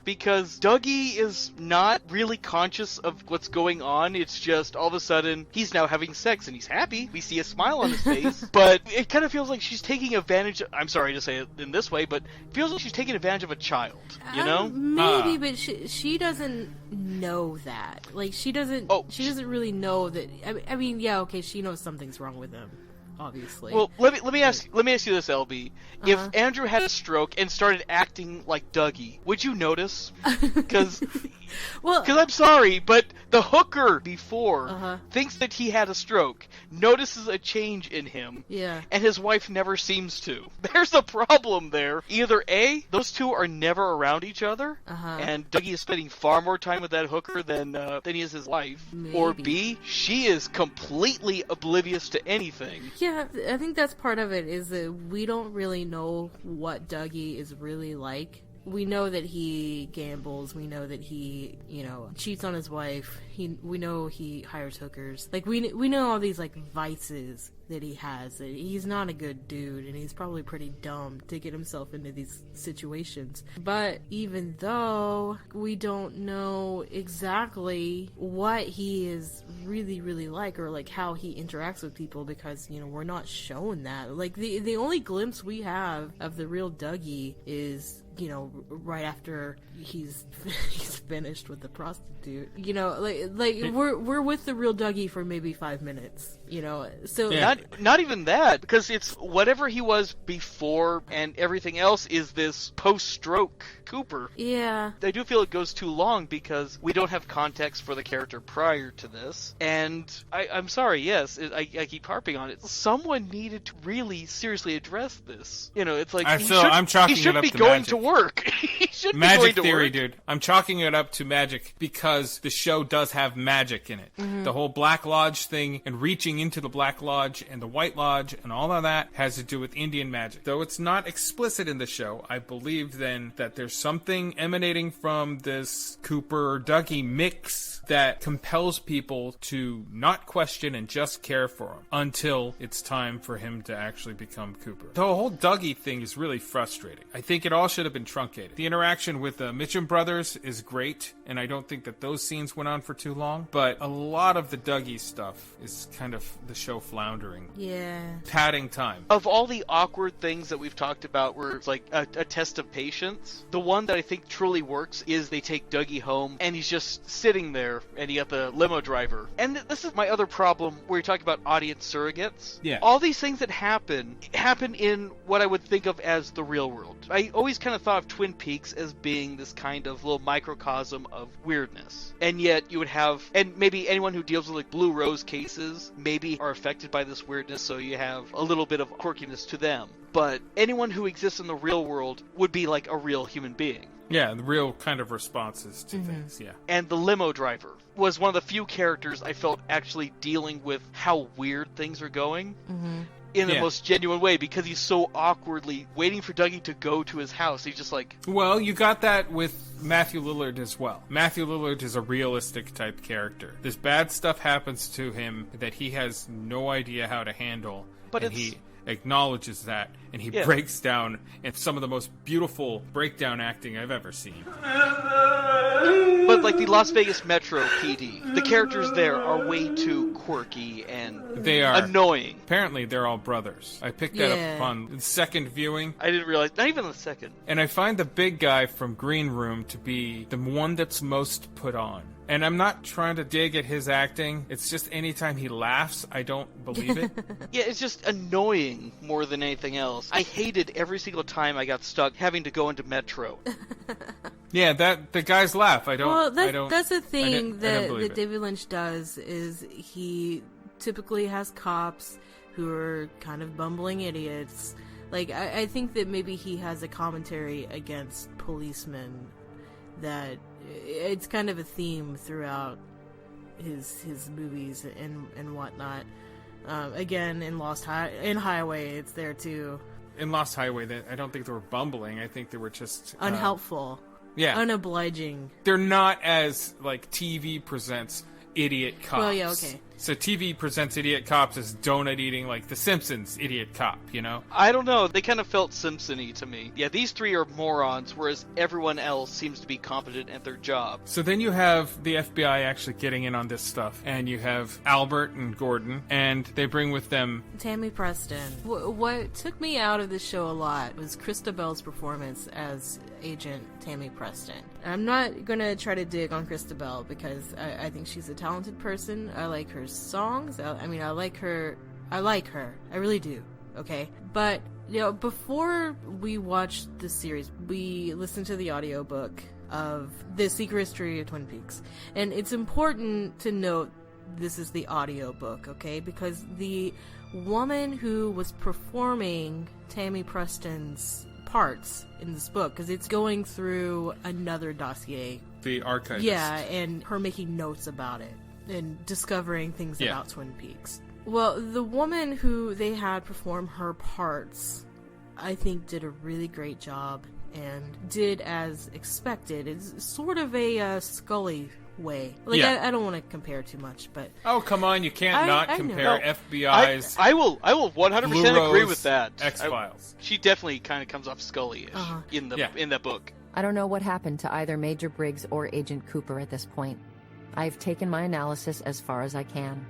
Because Dougie is not really conscious of what's going on. It's just all of a sudden he's now having sex and he's happy. We see a smile on his face. But it kind of feels like she's taking advantage. I'm sorry to say it in this way, but it feels like she's taking advantage of a child. You know? Maybe, but she doesn't know that. Like, she doesn't. She doesn't really know that. I mean, yeah, okay, she knows something's wrong with him. Obviously. Well, let me ask you this, LB. If Andrew had a stroke and started acting like Dougie, would you notice? Because I'm sorry, but the hooker before thinks that he had a stroke, notices a change in him, and his wife never seems to. There's a problem there. Either A, those two are never around each other, and Dougie is spending far more time with that hooker than he is his wife, or B, she is completely oblivious to anything. Yeah, I think that's part of it, is that we don't really know what Dougie is really like. We know that he gambles. We know that he, cheats on his wife. We know he hires hookers. Like, we know all these, like, vices that he has. That he's not a good dude, and he's probably pretty dumb to get himself into these situations. But even though we don't know exactly what he is really, really like, or, like, how he interacts with people, because, we're not shown that. Like, the only glimpse we have of the real Dougie is, right after he's finished with the prostitute. Like we're with the real Dougie for maybe 5 minutes. So not not even that, because it's whatever he was before, and everything else is this post-stroke Cooper. Yeah. I do feel it goes too long because we don't have context for the character prior to this, and I'm sorry, yes, I keep harping on it. Someone needed to really seriously address this. You know, it's like I'm chalking he should it up be to going magic. to work. He should magic be going to theory, work. dude. I'm chalking it up to magic because the show does have magic in it. Mm-hmm. The whole Black Lodge thing and reaching into the Black Lodge and the White Lodge and all of that has to do with Indian magic. Though it's not explicit in the show, I believe then that there's something emanating from this Cooper-Dougie mix that compels people to not question and just care for him until it's time for him to actually become Cooper. The whole Dougie thing is really frustrating. I think it all should have been truncated. The interaction with the Mitchum brothers is great, and I don't think that those scenes went on for too long, but a lot of the Dougie stuff is kind of the show floundering. Yeah. Padding time. Of all the awkward things that we've talked about where it's like a test of patience, the one that I think truly works is they take Dougie home and he's just sitting there and you got the limo driver. And this is my other problem where you talk about audience surrogates. Yeah. All these things that happen in what I would think of as the real world. I always kind of thought of Twin Peaks as being this kind of little microcosm of weirdness. And yet you would have, and maybe anyone who deals with like Blue Rose cases maybe are affected by this weirdness, so you have a little bit of quirkiness to them. But anyone who exists in the real world would be like a real human being. Yeah, the real kind of responses to things, yeah. And the limo driver was one of the few characters I felt actually dealing with how weird things are going in the most genuine way, because he's so awkwardly waiting for Dougie to go to his house. He's just like... Well, you got that with Matthew Lillard as well. Matthew Lillard is a realistic type character. This bad stuff happens to him that he has no idea how to handle, but he acknowledges that, and he breaks down in some of the most beautiful breakdown acting I've ever seen. But like the Las Vegas Metro PD, the characters there are way too quirky and they are annoying. Apparently they're all brothers. I picked that up upon the second viewing. I didn't realize, not even the second. And I find the big guy from Green Room to be the one that's most put on. And I'm not trying to dig at his acting. It's just anytime he laughs, I don't believe it. Yeah, it's just annoying more than anything else. I hated every single time I got stuck having to go into Metro. Yeah, the guys laugh. I don't. That's the thing that it. David Lynch does is he typically has cops who are kind of bumbling idiots. Like I think that maybe he has a commentary against policemen that it's kind of a theme throughout his movies and whatnot. Again, in Highway, it's there too. In Lost Highway, I don't think they were bumbling. I think they were just unhelpful. Yeah, unobliging. They're not as like TV presents idiot cops. Well, yeah, okay. So TV presents idiot cops as donut eating, like The Simpsons idiot cop, you know? I don't know. They kind of felt Simpson-y to me. Yeah, these three are morons, whereas everyone else seems to be competent at their job. So then you have the FBI actually getting in on this stuff, and you have Albert and Gordon, and they bring with them Tammy Preston. What took me out of the show a lot was Christabel's performance as Agent Tammy Preston. I'm not going to try to dig on Christabel because I think she's a talented person. I like her songs. I like her. I really do. Okay. But, you know, before we watched the series, we listened to the audiobook of The Secret History of Twin Peaks. And it's important to note this is the audiobook, okay? Because the woman who was performing Tammy Preston's parts in this book, because it's going through another dossier. The archivist. Yeah, and her making notes about it and discovering things about Twin Peaks. Well, the woman who they had perform her parts, I think, did a really great job and did as expected. It's sort of a Scully way. Like, I don't want to compare too much, but... Oh, come on, you can't compare FBI's... I will 100% agree with that. X-Files. She definitely kind of comes off Scully-ish in that book. I don't know what happened to either Major Briggs or Agent Cooper at this point. I've taken my analysis as far as I can.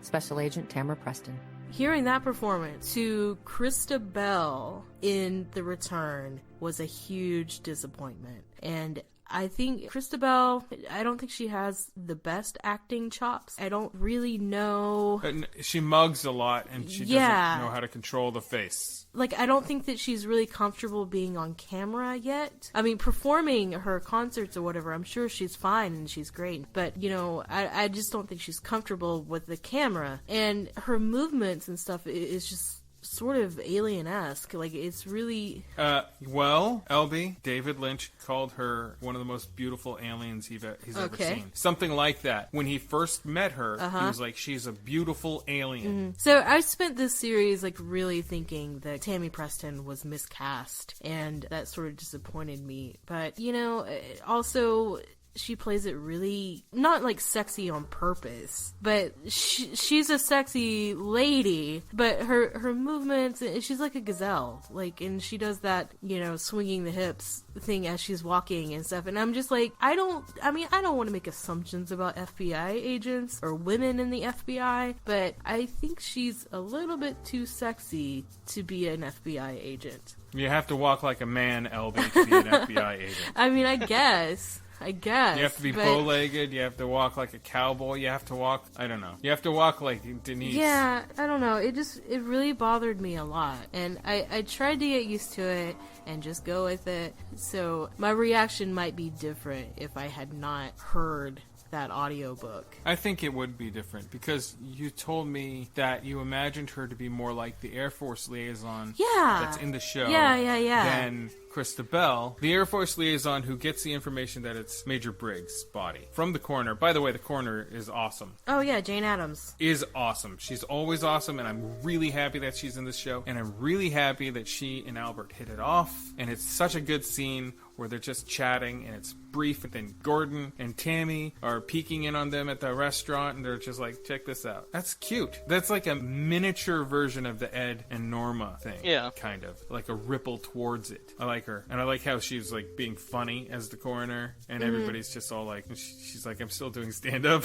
Special Agent Tamara Preston. Hearing that performance to Christabel in The Return was a huge disappointment. And I think Christabel, I don't think she has the best acting chops. I don't really know. She mugs a lot, and she doesn't know how to control the face. Like, I don't think that she's really comfortable being on camera yet. I mean, performing her concerts or whatever, I'm sure she's fine and she's great. But, you know, I just don't think she's comfortable with the camera. And her movements and stuff is just sort of alien-esque. Like, it's really... Well, LB, David Lynch called her one of the most beautiful aliens he's ever seen. Something like that. When he first met her, he was like, she's a beautiful alien. So I spent this series, like, really thinking that Tammy Preston was miscast, and that sort of disappointed me. But, you know, also... she plays it really, not like sexy on purpose, but she's a sexy lady, but her movements, she's like a gazelle, like, and she does that, you know, swinging the hips thing as she's walking and stuff, and I'm just like, I don't want to make assumptions about FBI agents or women in the FBI, but I think she's a little bit too sexy to be an FBI agent. You have to walk like a man, LB, to be an FBI agent. I mean, I guess. You have to be bow-legged, you have to walk like a cowboy, you have to walk, I don't know. You have to walk like Denise. Yeah, I don't know. It really bothered me a lot. And I tried to get used to it and just go with it. So my reaction might be different if I had not heard that audiobook. I think it would be different because you told me that you imagined her to be more like the Air Force liaison that's in the show than Christabel, the Air Force liaison who gets the information that it's Major Briggs' body from the coroner. By the way, the coroner is awesome. Oh yeah, Jane Addams. Is awesome. She's always awesome, and I'm really happy that she's in this show, and I'm really happy that she and Albert hit it off, and it's such a good scene where they're just chatting, and it's brief, and then Gordon and Tammy are peeking in on them at the restaurant, and they're just like, check this out. That's cute. That's like a miniature version of the Ed and Norma thing. Yeah. Kind of. Like a ripple towards it. I like her. And I like how she's like being funny as the coroner, and everybody's just all like, she's like, I'm still doing stand-up.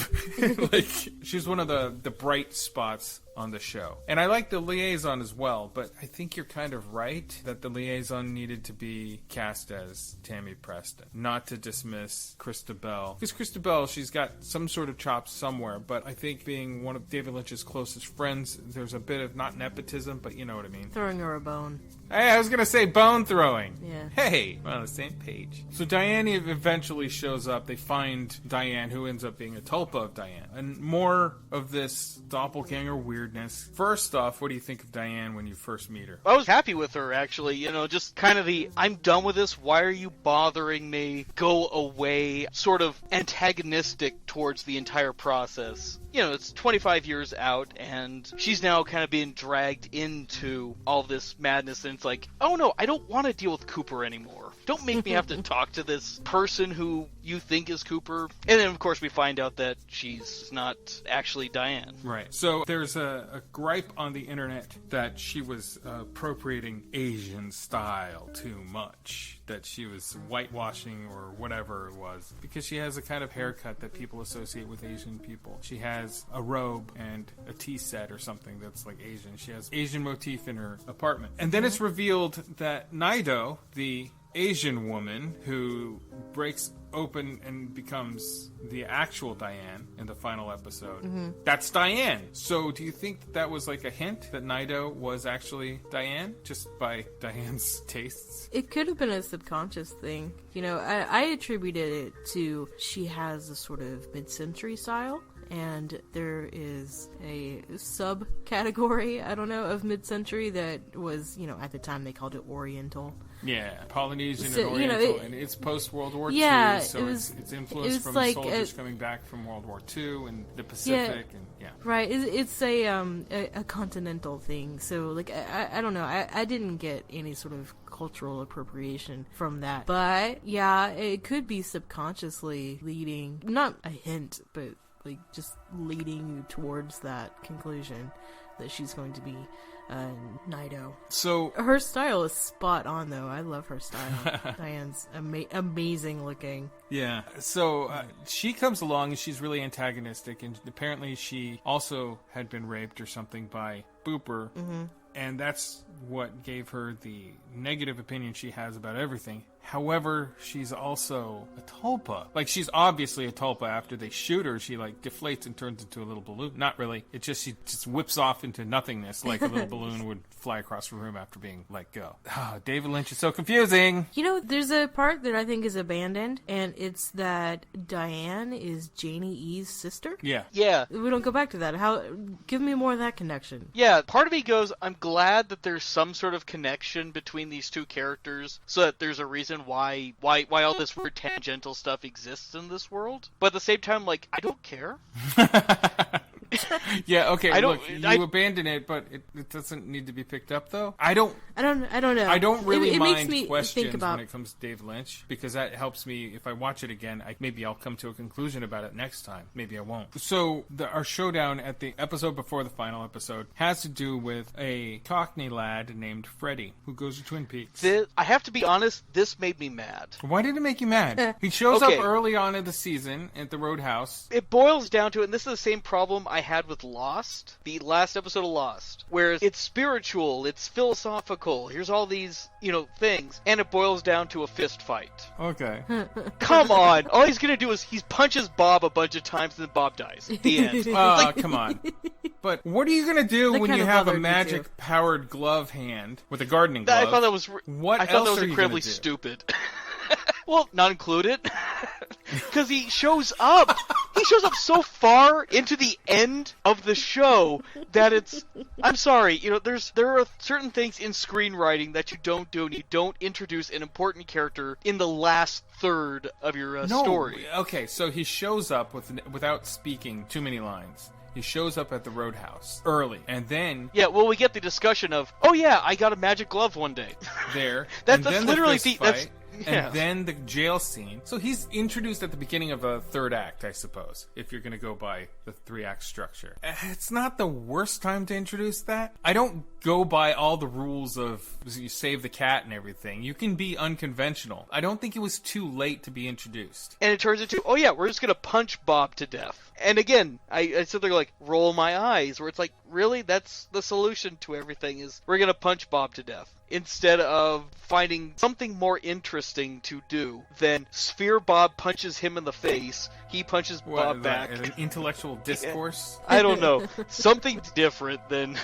Like, she's one of the bright spots on the show. And I like the liaison as well, but I think you're kind of right that the liaison needed to be cast as Tammy Preston, not to dismiss Christabel. Because Christabel, she's got some sort of chops somewhere, but I think being one of David Lynch's closest friends, there's a bit of, not nepotism, but you know what I mean. Throwing her a bone. Hey, I was going to say bone throwing. Yeah. Hey, we're on the same page. So Diane eventually shows up. They find Diane, who ends up being a tulpa of Diane. And more of this doppelganger weirdness. First off, what do you think of Diane when you first meet her? I was happy with her, actually. You know, just kind of the, I'm done with this, why are you bothering me, go away, sort of antagonistic towards the entire process. You know, it's 25 years out, and she's now kind of being dragged into all this madness, and it's like, oh no, I don't want to deal with Cooper anymore. Don't make me have to talk to this person who you think is Cooper. And then, of course, we find out that she's not actually Diane. Right. So there's a gripe on the internet that she was appropriating Asian style too much, that she was whitewashing or whatever it was, because she has a kind of haircut that people associate with Asian people. She has a robe and a tea set or something that's like Asian. She has Asian motif in her apartment. And then it's revealed that Naido, the Asian woman who breaks open and becomes the actual Diane in the final episode, that's Diane. So do you think that was like a hint that Naido was actually Diane, just by Diane's tastes? It could have been a subconscious thing. You know, I attributed it to she has a sort of mid-century style. And there is a subcategory, I don't know, of mid-century that was, you know, at the time they called it Oriental. Yeah, Polynesian and Oriental, you know, and it's post-World War II, so it's influenced from like soldiers coming back from World War II and the Pacific, Right, it's a continental thing, so, like, I don't know, I didn't get any sort of cultural appropriation from that, but, yeah, it could be subconsciously leading, not a hint, but like just leading you towards that conclusion that she's going to be Naido. So her style is spot on, though. I love her style. Diane's amazing looking. Yeah. So she comes along and she's really antagonistic, and apparently she also had been raped or something by Booper. And that's what gave her the negative opinion she has about everything. However, she's also a tulpa. Like, she's obviously a tulpa. After they shoot her, she, like, deflates and turns into a little balloon. Not really. It just, she just whips off into nothingness like a little balloon would fly across the room after being let go. Oh, David Lynch is so confusing. You know, there's a part that I think is abandoned, and it's that Diane is Janie E's sister. Yeah. Yeah. We don't go back to that. Give me more of that connection. Yeah, part of me goes, I'm glad that there's some sort of connection between these two characters, so that there's a reason why all this weird tangential stuff exists in this world. But at the same time, like, I don't care. Yeah, okay, look, you abandon it, but it doesn't need to be picked up, though. I don't know. I don't really mind questions when it comes to David Lynch, because that helps me, if I watch it again, maybe I'll come to a conclusion about it next time. Maybe I won't. So, our showdown at the episode before the final episode has to do with a Cockney lad named Freddy, who goes to Twin Peaks. I have to be honest, this made me mad. Why did it make you mad? He shows up early on in the season at the Roadhouse. It boils down to it, and this is the same problem I had with Lost, the last episode of Lost, where it's spiritual, it's philosophical, here's all these, things, and it boils down to a fist fight. Okay. Come on! All he's gonna do is he punches Bob a bunch of times and then Bob dies. The end. Come on. But what are you gonna do when you have a magic-powered glove hand with a gardening glove? I thought that was incredibly do? stupid. Well, not included. Because he shows up. He shows up so far into the end of the show that it's... I'm sorry, there are certain things in screenwriting that you don't do, and you don't introduce an important character in the last third of your story. Okay, so he shows up without speaking too many lines. He shows up at the Roadhouse early, and then... Yeah, well, we get the discussion of, oh yeah, I got a magic glove one day. There. That's literally the fight. And then the jail scene. So he's introduced at the beginning of a third act, I suppose, if you're going to go by the 3-act structure. It's not the worst time to introduce that. I don't go by all the rules of you save the cat and everything. You can be unconventional. I don't think it was too late to be introduced. And it turns into, oh yeah, we're just going to punch Bob to death. And again, I sit there like, roll my eyes, where it's like, really? That's the solution to everything, is we're going to punch Bob to death. Instead of finding something more interesting to do than Sphere Bob punches him in the face, he punches Bob back. An intellectual discourse? I don't know. Something different than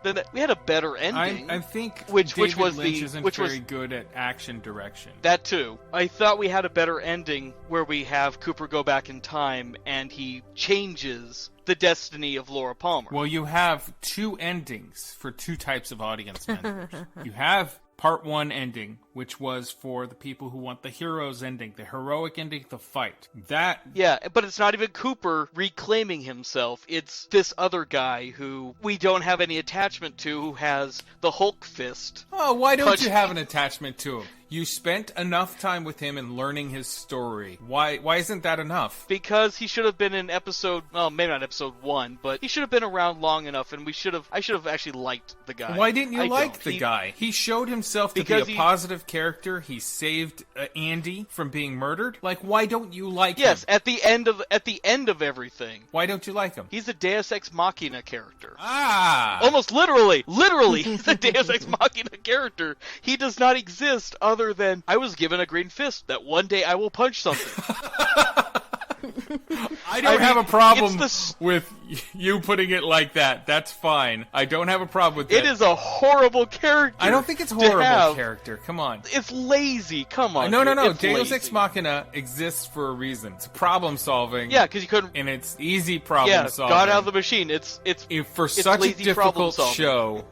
that. We had a better ending. I think David Lynch isn't very good at action direction. That too. I thought we had a better ending where we have Cooper go back in time and he changes the destiny of Laura Palmer. Well, you have two endings for two types of audience members. You have part 1 ending, which was for the people who want the hero's ending, the heroic ending, the fight. Yeah, but it's not even Cooper reclaiming himself. It's this other guy who we don't have any attachment to, who has the Hulk fist. Oh, why don't you have an attachment to him? You spent enough time with him and learning his story. Why isn't that enough? Because he should have been in episode, well, maybe not episode 1, but he should have been around long enough, and I should have actually liked the guy. Why didn't you like the guy? He showed himself to be a positive character. He saved Andy from being murdered. Like, why don't you like him? Yes, at the end of everything. Why don't you like him? He's a Deus Ex Machina character. Almost literally, he's a Deus Ex Machina character. He does not exist other than I was given a green fist that one day I will punch something. I don't have a problem with you putting it like that. That's fine. I don't have a problem with that. It is a horrible character. I don't think it's horrible character. Come on. It's lazy. Come on. No. Deus Ex Machina exists for a reason. It's problem solving. Yeah, because you couldn't. And it's easy problem solving. God out of the machine. It's for such a difficult show.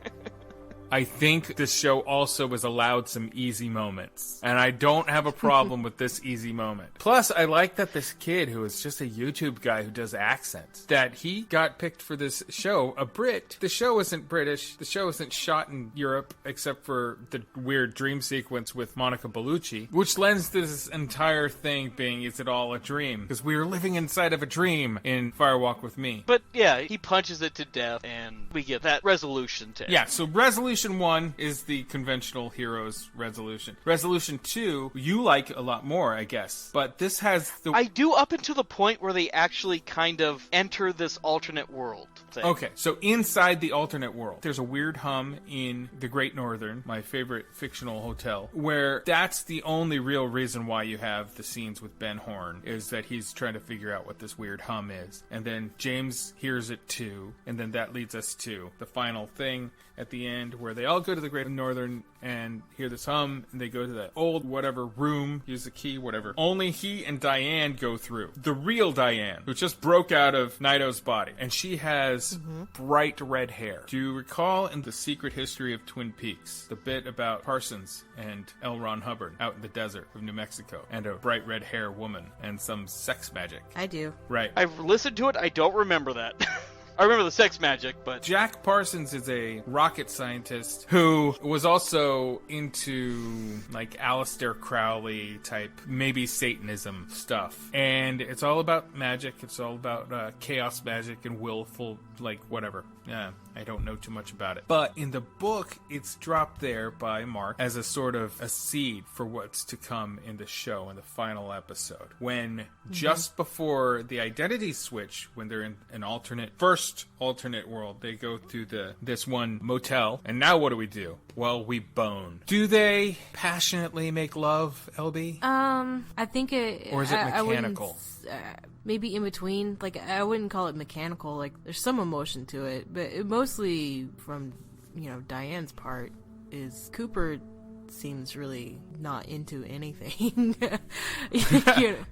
I think this show also was allowed some easy moments. And I don't have a problem with this easy moment. Plus, I like that this kid, who is just a YouTube guy who does accents, that he got picked for this show, a Brit. The show isn't British. The show isn't shot in Europe, except for the weird dream sequence with Monica Bellucci, which lends to this entire thing being, is it all a dream? Because we are living inside of a dream in Firewalk with Me. But yeah, he punches it to death, and we get that resolution to it. Yeah, so Resolution 1 is the conventional hero's resolution. Resolution 2, you like a lot more, I guess. But this has the... I do, up until the point where they actually kind of enter this alternate world. thing. Okay, so inside the alternate world, there's a weird hum in the Great Northern, my favorite fictional hotel, where that's the only real reason why you have the scenes with Ben Horne, is that he's trying to figure out what this weird hum is. And then James hears it too, and then that leads us to the final thing at the end, where they all go to the Great Northern and hear this hum, and they go to that old whatever room, use the key, whatever. Only he and Diane go through. The real Diane, who just broke out of Naito's body, and she has bright red hair. Do you recall in The Secret History of Twin Peaks, the bit about Parsons and L. Ron Hubbard out in the desert of New Mexico, and a bright red hair woman and some sex magic? I do. Right. I've listened to it. I don't remember that. I remember the sex magic, but... Jack Parsons is a rocket scientist who was also into, like, Aleister Crowley type, maybe Satanism stuff. And it's all about magic. It's all about chaos magic and willful, like, whatever. Yeah, I don't know too much about it. But in the book, it's dropped there by Mark as a sort of a seed for what's to come in the show, in the final episode. When just before the identity switch, when they're in an first alternate world, they go through this one motel, and now what do? Well, we bone. Do they passionately make love, LB? I think it... Or is it mechanical? Maybe in between. Like, I wouldn't call it mechanical. Like, there's some emotion to it, but it mostly from, Diane's part is Cooper seems really not into anything.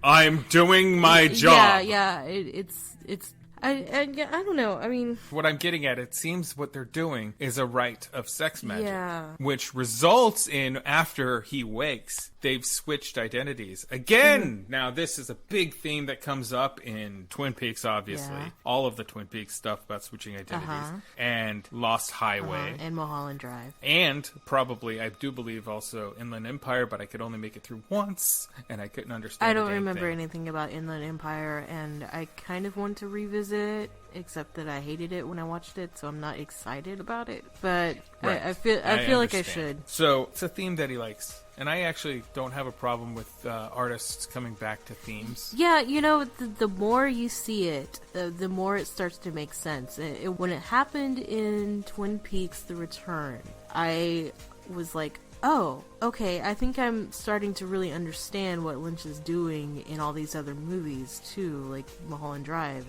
I'm doing my job. Yeah. It's. I don't know. I mean, what I'm getting at, it seems what they're doing is a rite of sex magic, yeah, which results in, after he wakes, they've switched identities again. Now, this is a big theme that comes up in Twin Peaks, obviously. Yeah. All of the Twin Peaks stuff about switching identities, and Lost Highway, and Mulholland Drive, and probably, I do believe, also Inland Empire, but I could only make it through once, and I couldn't understand. I don't remember anything about Inland Empire, and I kind of want to revisit it, except that I hated it when I watched it, so I'm not excited about it. But right. I feel like I should. So it's a theme that he likes, and I actually don't have a problem with artists coming back to themes. Yeah, the more you see it, the more it starts to make sense. When it happened in Twin Peaks: The Return, I was like, oh, okay, I think I'm starting to really understand what Lynch is doing in all these other movies, too, like Mulholland Drive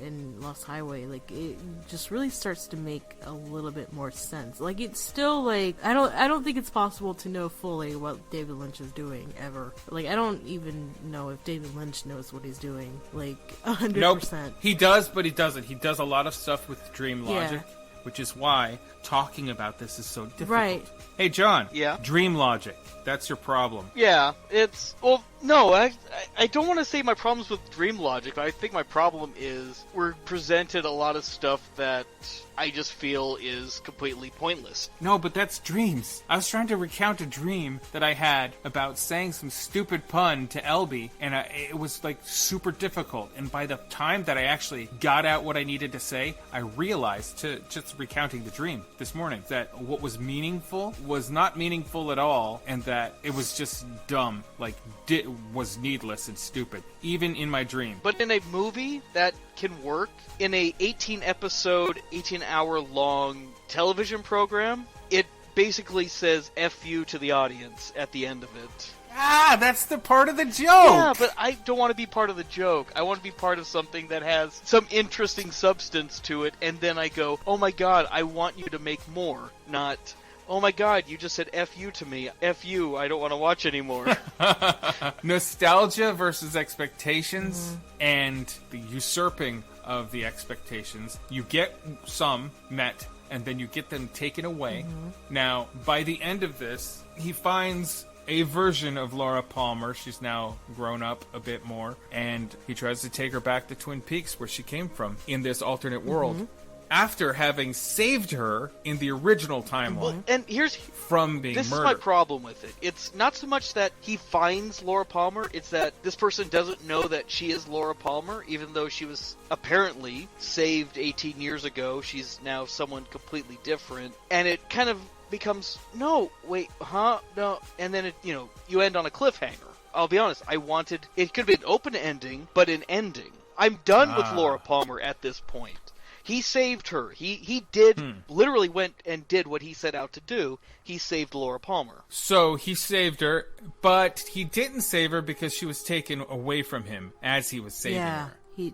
and Lost Highway. Like, it just really starts to make a little bit more sense. Like, it's still, like, I don't think it's possible to know fully what David Lynch is doing, ever. Like, I don't even know if David Lynch knows what he's doing, like, 100%. Nope, he does, but he doesn't. He does a lot of stuff with dream logic. Yeah. Which is why talking about this is so difficult. Right. Hey, John. Yeah? Dream logic. That's your problem. Yeah, it's... Well, no, I don't want to say my problem's with dream logic, but I think my problem is we're presented a lot of stuff that I just feel is completely pointless. No, but that's dreams. I was trying to recount a dream that I had about saying some stupid pun to Elby, and it was, like, super difficult. And by the time that I actually got out what I needed to say, I realized, just recounting the dream this morning, that what was meaningful was not meaningful at all, and that it was just dumb, like, was needless and stupid, even in my dream. But in a movie that can work, in a 18-episode, 18-hour-long television program, it basically says F you to the audience at the end of it. Ah, that's the part of the joke! Yeah, but I don't want to be part of the joke. I want to be part of something that has some interesting substance to it, and then I go, oh my god, I want you to make more, not... oh my god, you just said F you to me. F you, I don't want to watch anymore. Nostalgia versus expectations, and the usurping of the expectations. You get some met, and then you get them taken away. Now, by the end of this, he finds a version of Laura Palmer. She's now grown up a bit more, and he tries to take her back to Twin Peaks, where she came from, in this alternate world. After having saved her in the original timeline. Well, and here's from being this murdered. Is my problem with it. It's not so much that he finds Laura Palmer, it's that this person doesn't know that she is Laura Palmer, even though she was apparently saved 18 years ago. She's now someone completely different. And it kind of becomes, no, wait, huh? No. And then, you end on a cliffhanger. I'll be honest, it could have been an open ending, but an ending. I'm done with Laura Palmer at this point. He saved her. He did literally went and did what he set out to do. He saved Laura Palmer. So he saved her, but he didn't save her because she was taken away from him as he was saving her.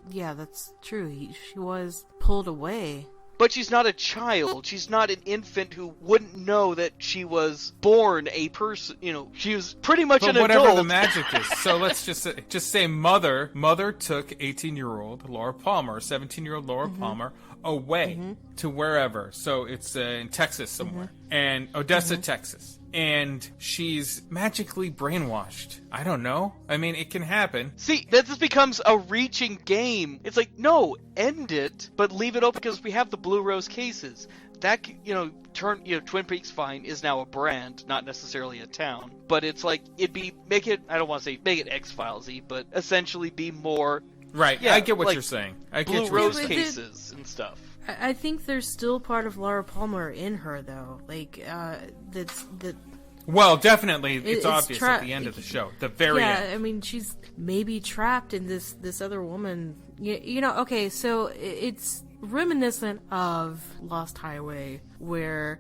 Yeah, that's true. She was pulled away. But she's not a child. She's not an infant who wouldn't know that she was born a person. You know, she was pretty much an whatever adult. The magic is. So let's just say Mother took 18-year-old Laura Palmer, 17-year-old Laura Palmer, away to wherever. So it's in Texas somewhere. And Odessa, Texas. And she's magically brainwashed. I don't know. I mean, it can happen. See, this becomes a reaching game. It's like, no, end it, but leave it open because we have the Blue Rose cases. That, Twin Peaks Fine is now a brand, not necessarily a town. But it's like, I don't want to say make it X-Files-y, but essentially be more... Right, yeah, I get what you're saying. I get Blue Rose cases and stuff. I think there's still part of Laura Palmer in her, though. Like, Well, definitely, it's obvious at the end of the show. The very end. Yeah, I mean, she's maybe trapped in this other woman. Okay, so it's reminiscent of Lost Highway, where,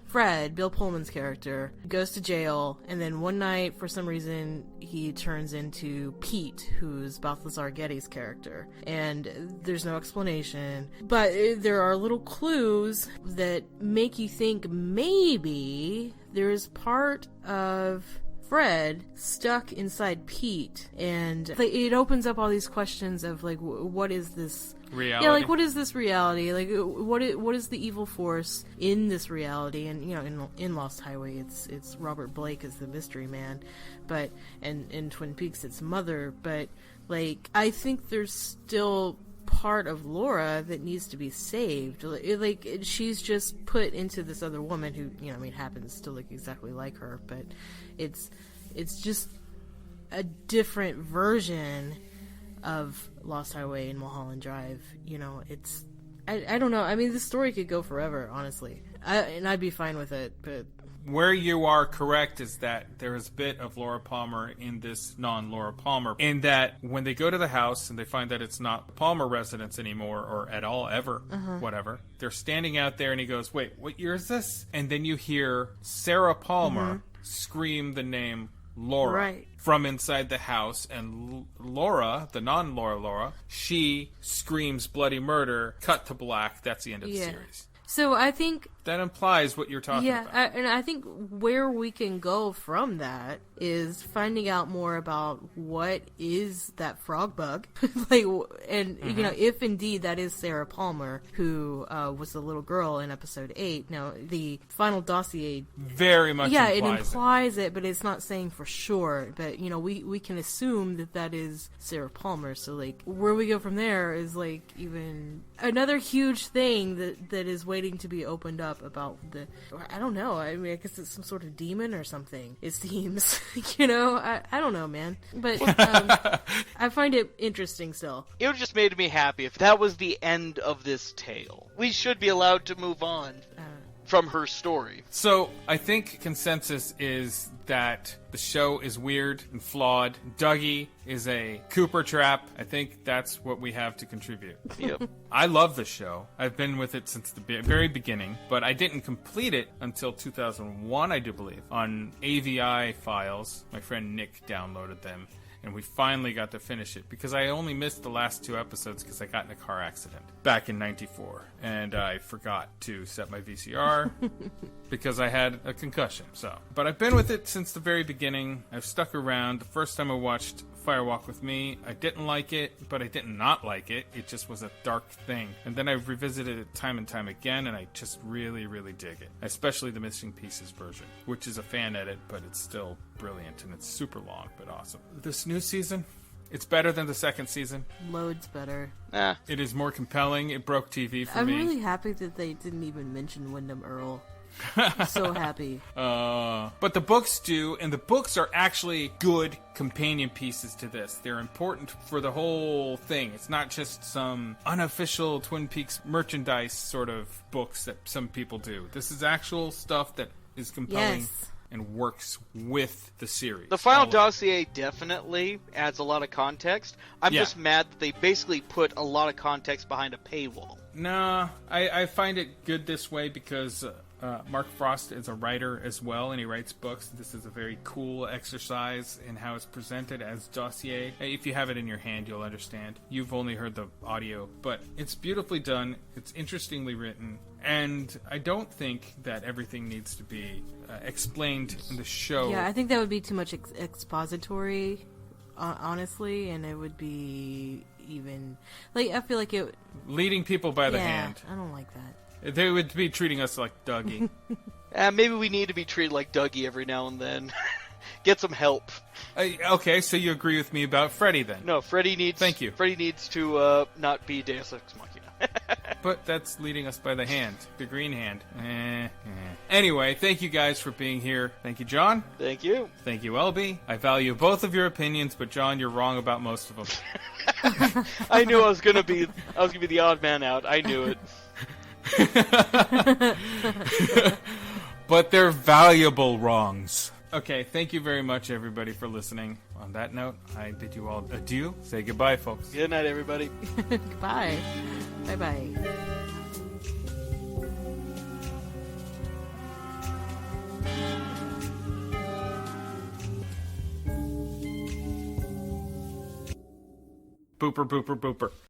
Fred, Bill Pullman's character, goes to jail, and then one night, for some reason, he turns into Pete, who's Balthazar Getty's character. And there's no explanation, but there are little clues that make you think maybe there's part of Fred stuck inside Pete, and it opens up all these questions of, like, what is this reality? Yeah, like, what is this reality? Like, what is the evil force in this reality? And, in Lost Highway, it's Robert Blake as the mystery man, but, and in Twin Peaks, it's Mother, but, like, I think there's still part of Laura that needs to be saved. Like, she's just put into this other woman who, happens to look exactly like her, but it's just a different version of Lost Highway and Mulholland Drive. I don't know. I mean, this story could go forever, honestly. And I'd be fine with it, but... Where you are correct is that there is a bit of Laura Palmer in this non-Laura Palmer, in that when they go to the house and they find that it's not Palmer residence anymore, or at all, ever, whatever, they're standing out there and he goes, wait, what year is this? And then you hear Sarah Palmer scream the name Laura from inside the house, and Laura, the non-Laura Laura, she screams bloody murder, cut to black. That's the end of the series. So I think... That implies what you're talking about. And I think where we can go from that is finding out more about what is that frog bug. If indeed that is Sarah Palmer, who was the little girl in episode 8. Now, the final dossier... Very much implies it implies it, but it's not saying for sure. But, we can assume that is Sarah Palmer. So, like, where we go from there is, like, even another huge thing that is waiting to be opened up about I don't know. I mean, I guess it's some sort of demon or something, it seems. I don't know, man. But I find it interesting still. It would just made me happy if that was the end of this tale. We should be allowed to move on from her story. So, I think consensus is that the show is weird and flawed. Dougie is a Cooper trap. I think that's what we have to contribute. Yep. I love the show. I've been with it since the very beginning, but I didn't complete it until 2001, I do believe, on AVI files. My friend Nick downloaded them, and we finally got to finish it, because I only missed the last 2 episodes because I got in a car accident back in '94, and I forgot to set my VCR because I had a concussion. But I've been with it since the very beginning. I've stuck around. The first time I watched Firewalk with Me, I didn't like it, but I did not like it. It just was a dark thing. And then I've revisited it time and time again, and I just really, really dig it. Especially the Missing Pieces version, which is a fan edit, but it's still brilliant, and it's super long, but awesome. This new season, it's better than the second season. Loads better. It is more compelling. It broke TV for me. I'm really happy that they didn't even mention Wyndham Earl. I'm so happy. But the books do, and the books are actually good companion pieces to this. They're important for the whole thing. It's not just some unofficial Twin Peaks merchandise sort of books that some people do. This is actual stuff that is compelling. Yes. and works with the series. The final dossier definitely adds a lot of context. I'm just mad that they basically put a lot of context behind a paywall. No, I find it good this way because Mark Frost is a writer as well, and he writes books. This is a very cool exercise in how it's presented as dossier. If you have it in your hand, you'll understand. You've only heard the audio, but it's beautifully done. It's interestingly written, and I don't think that everything needs to be explained in the show. Yeah, I think that would be too much expository, honestly, and it would be even... Like, I feel like it... Leading people by the hand. I don't like that. They would be treating us like Dougie. Maybe we need to be treated like Dougie every now and then. Get some help. Okay, so you agree with me about Freddy then? No, Freddy needs... Thank you. Freddy needs to not be Deus Ex Machina. But that's leading us by the hand. The green hand. Anyway, thank you guys for being here. Thank you, John. Thank you. Thank you, LB. I value both of your opinions, but John, you're wrong about most of them. I knew I was gonna be the odd man out. I knew it. But they're valuable wrongs. Okay, thank you very much, everybody, for listening. On that note, I bid you all adieu. Say goodbye, folks. Good night, everybody. Goodbye. Bye-bye. Booper, booper, booper.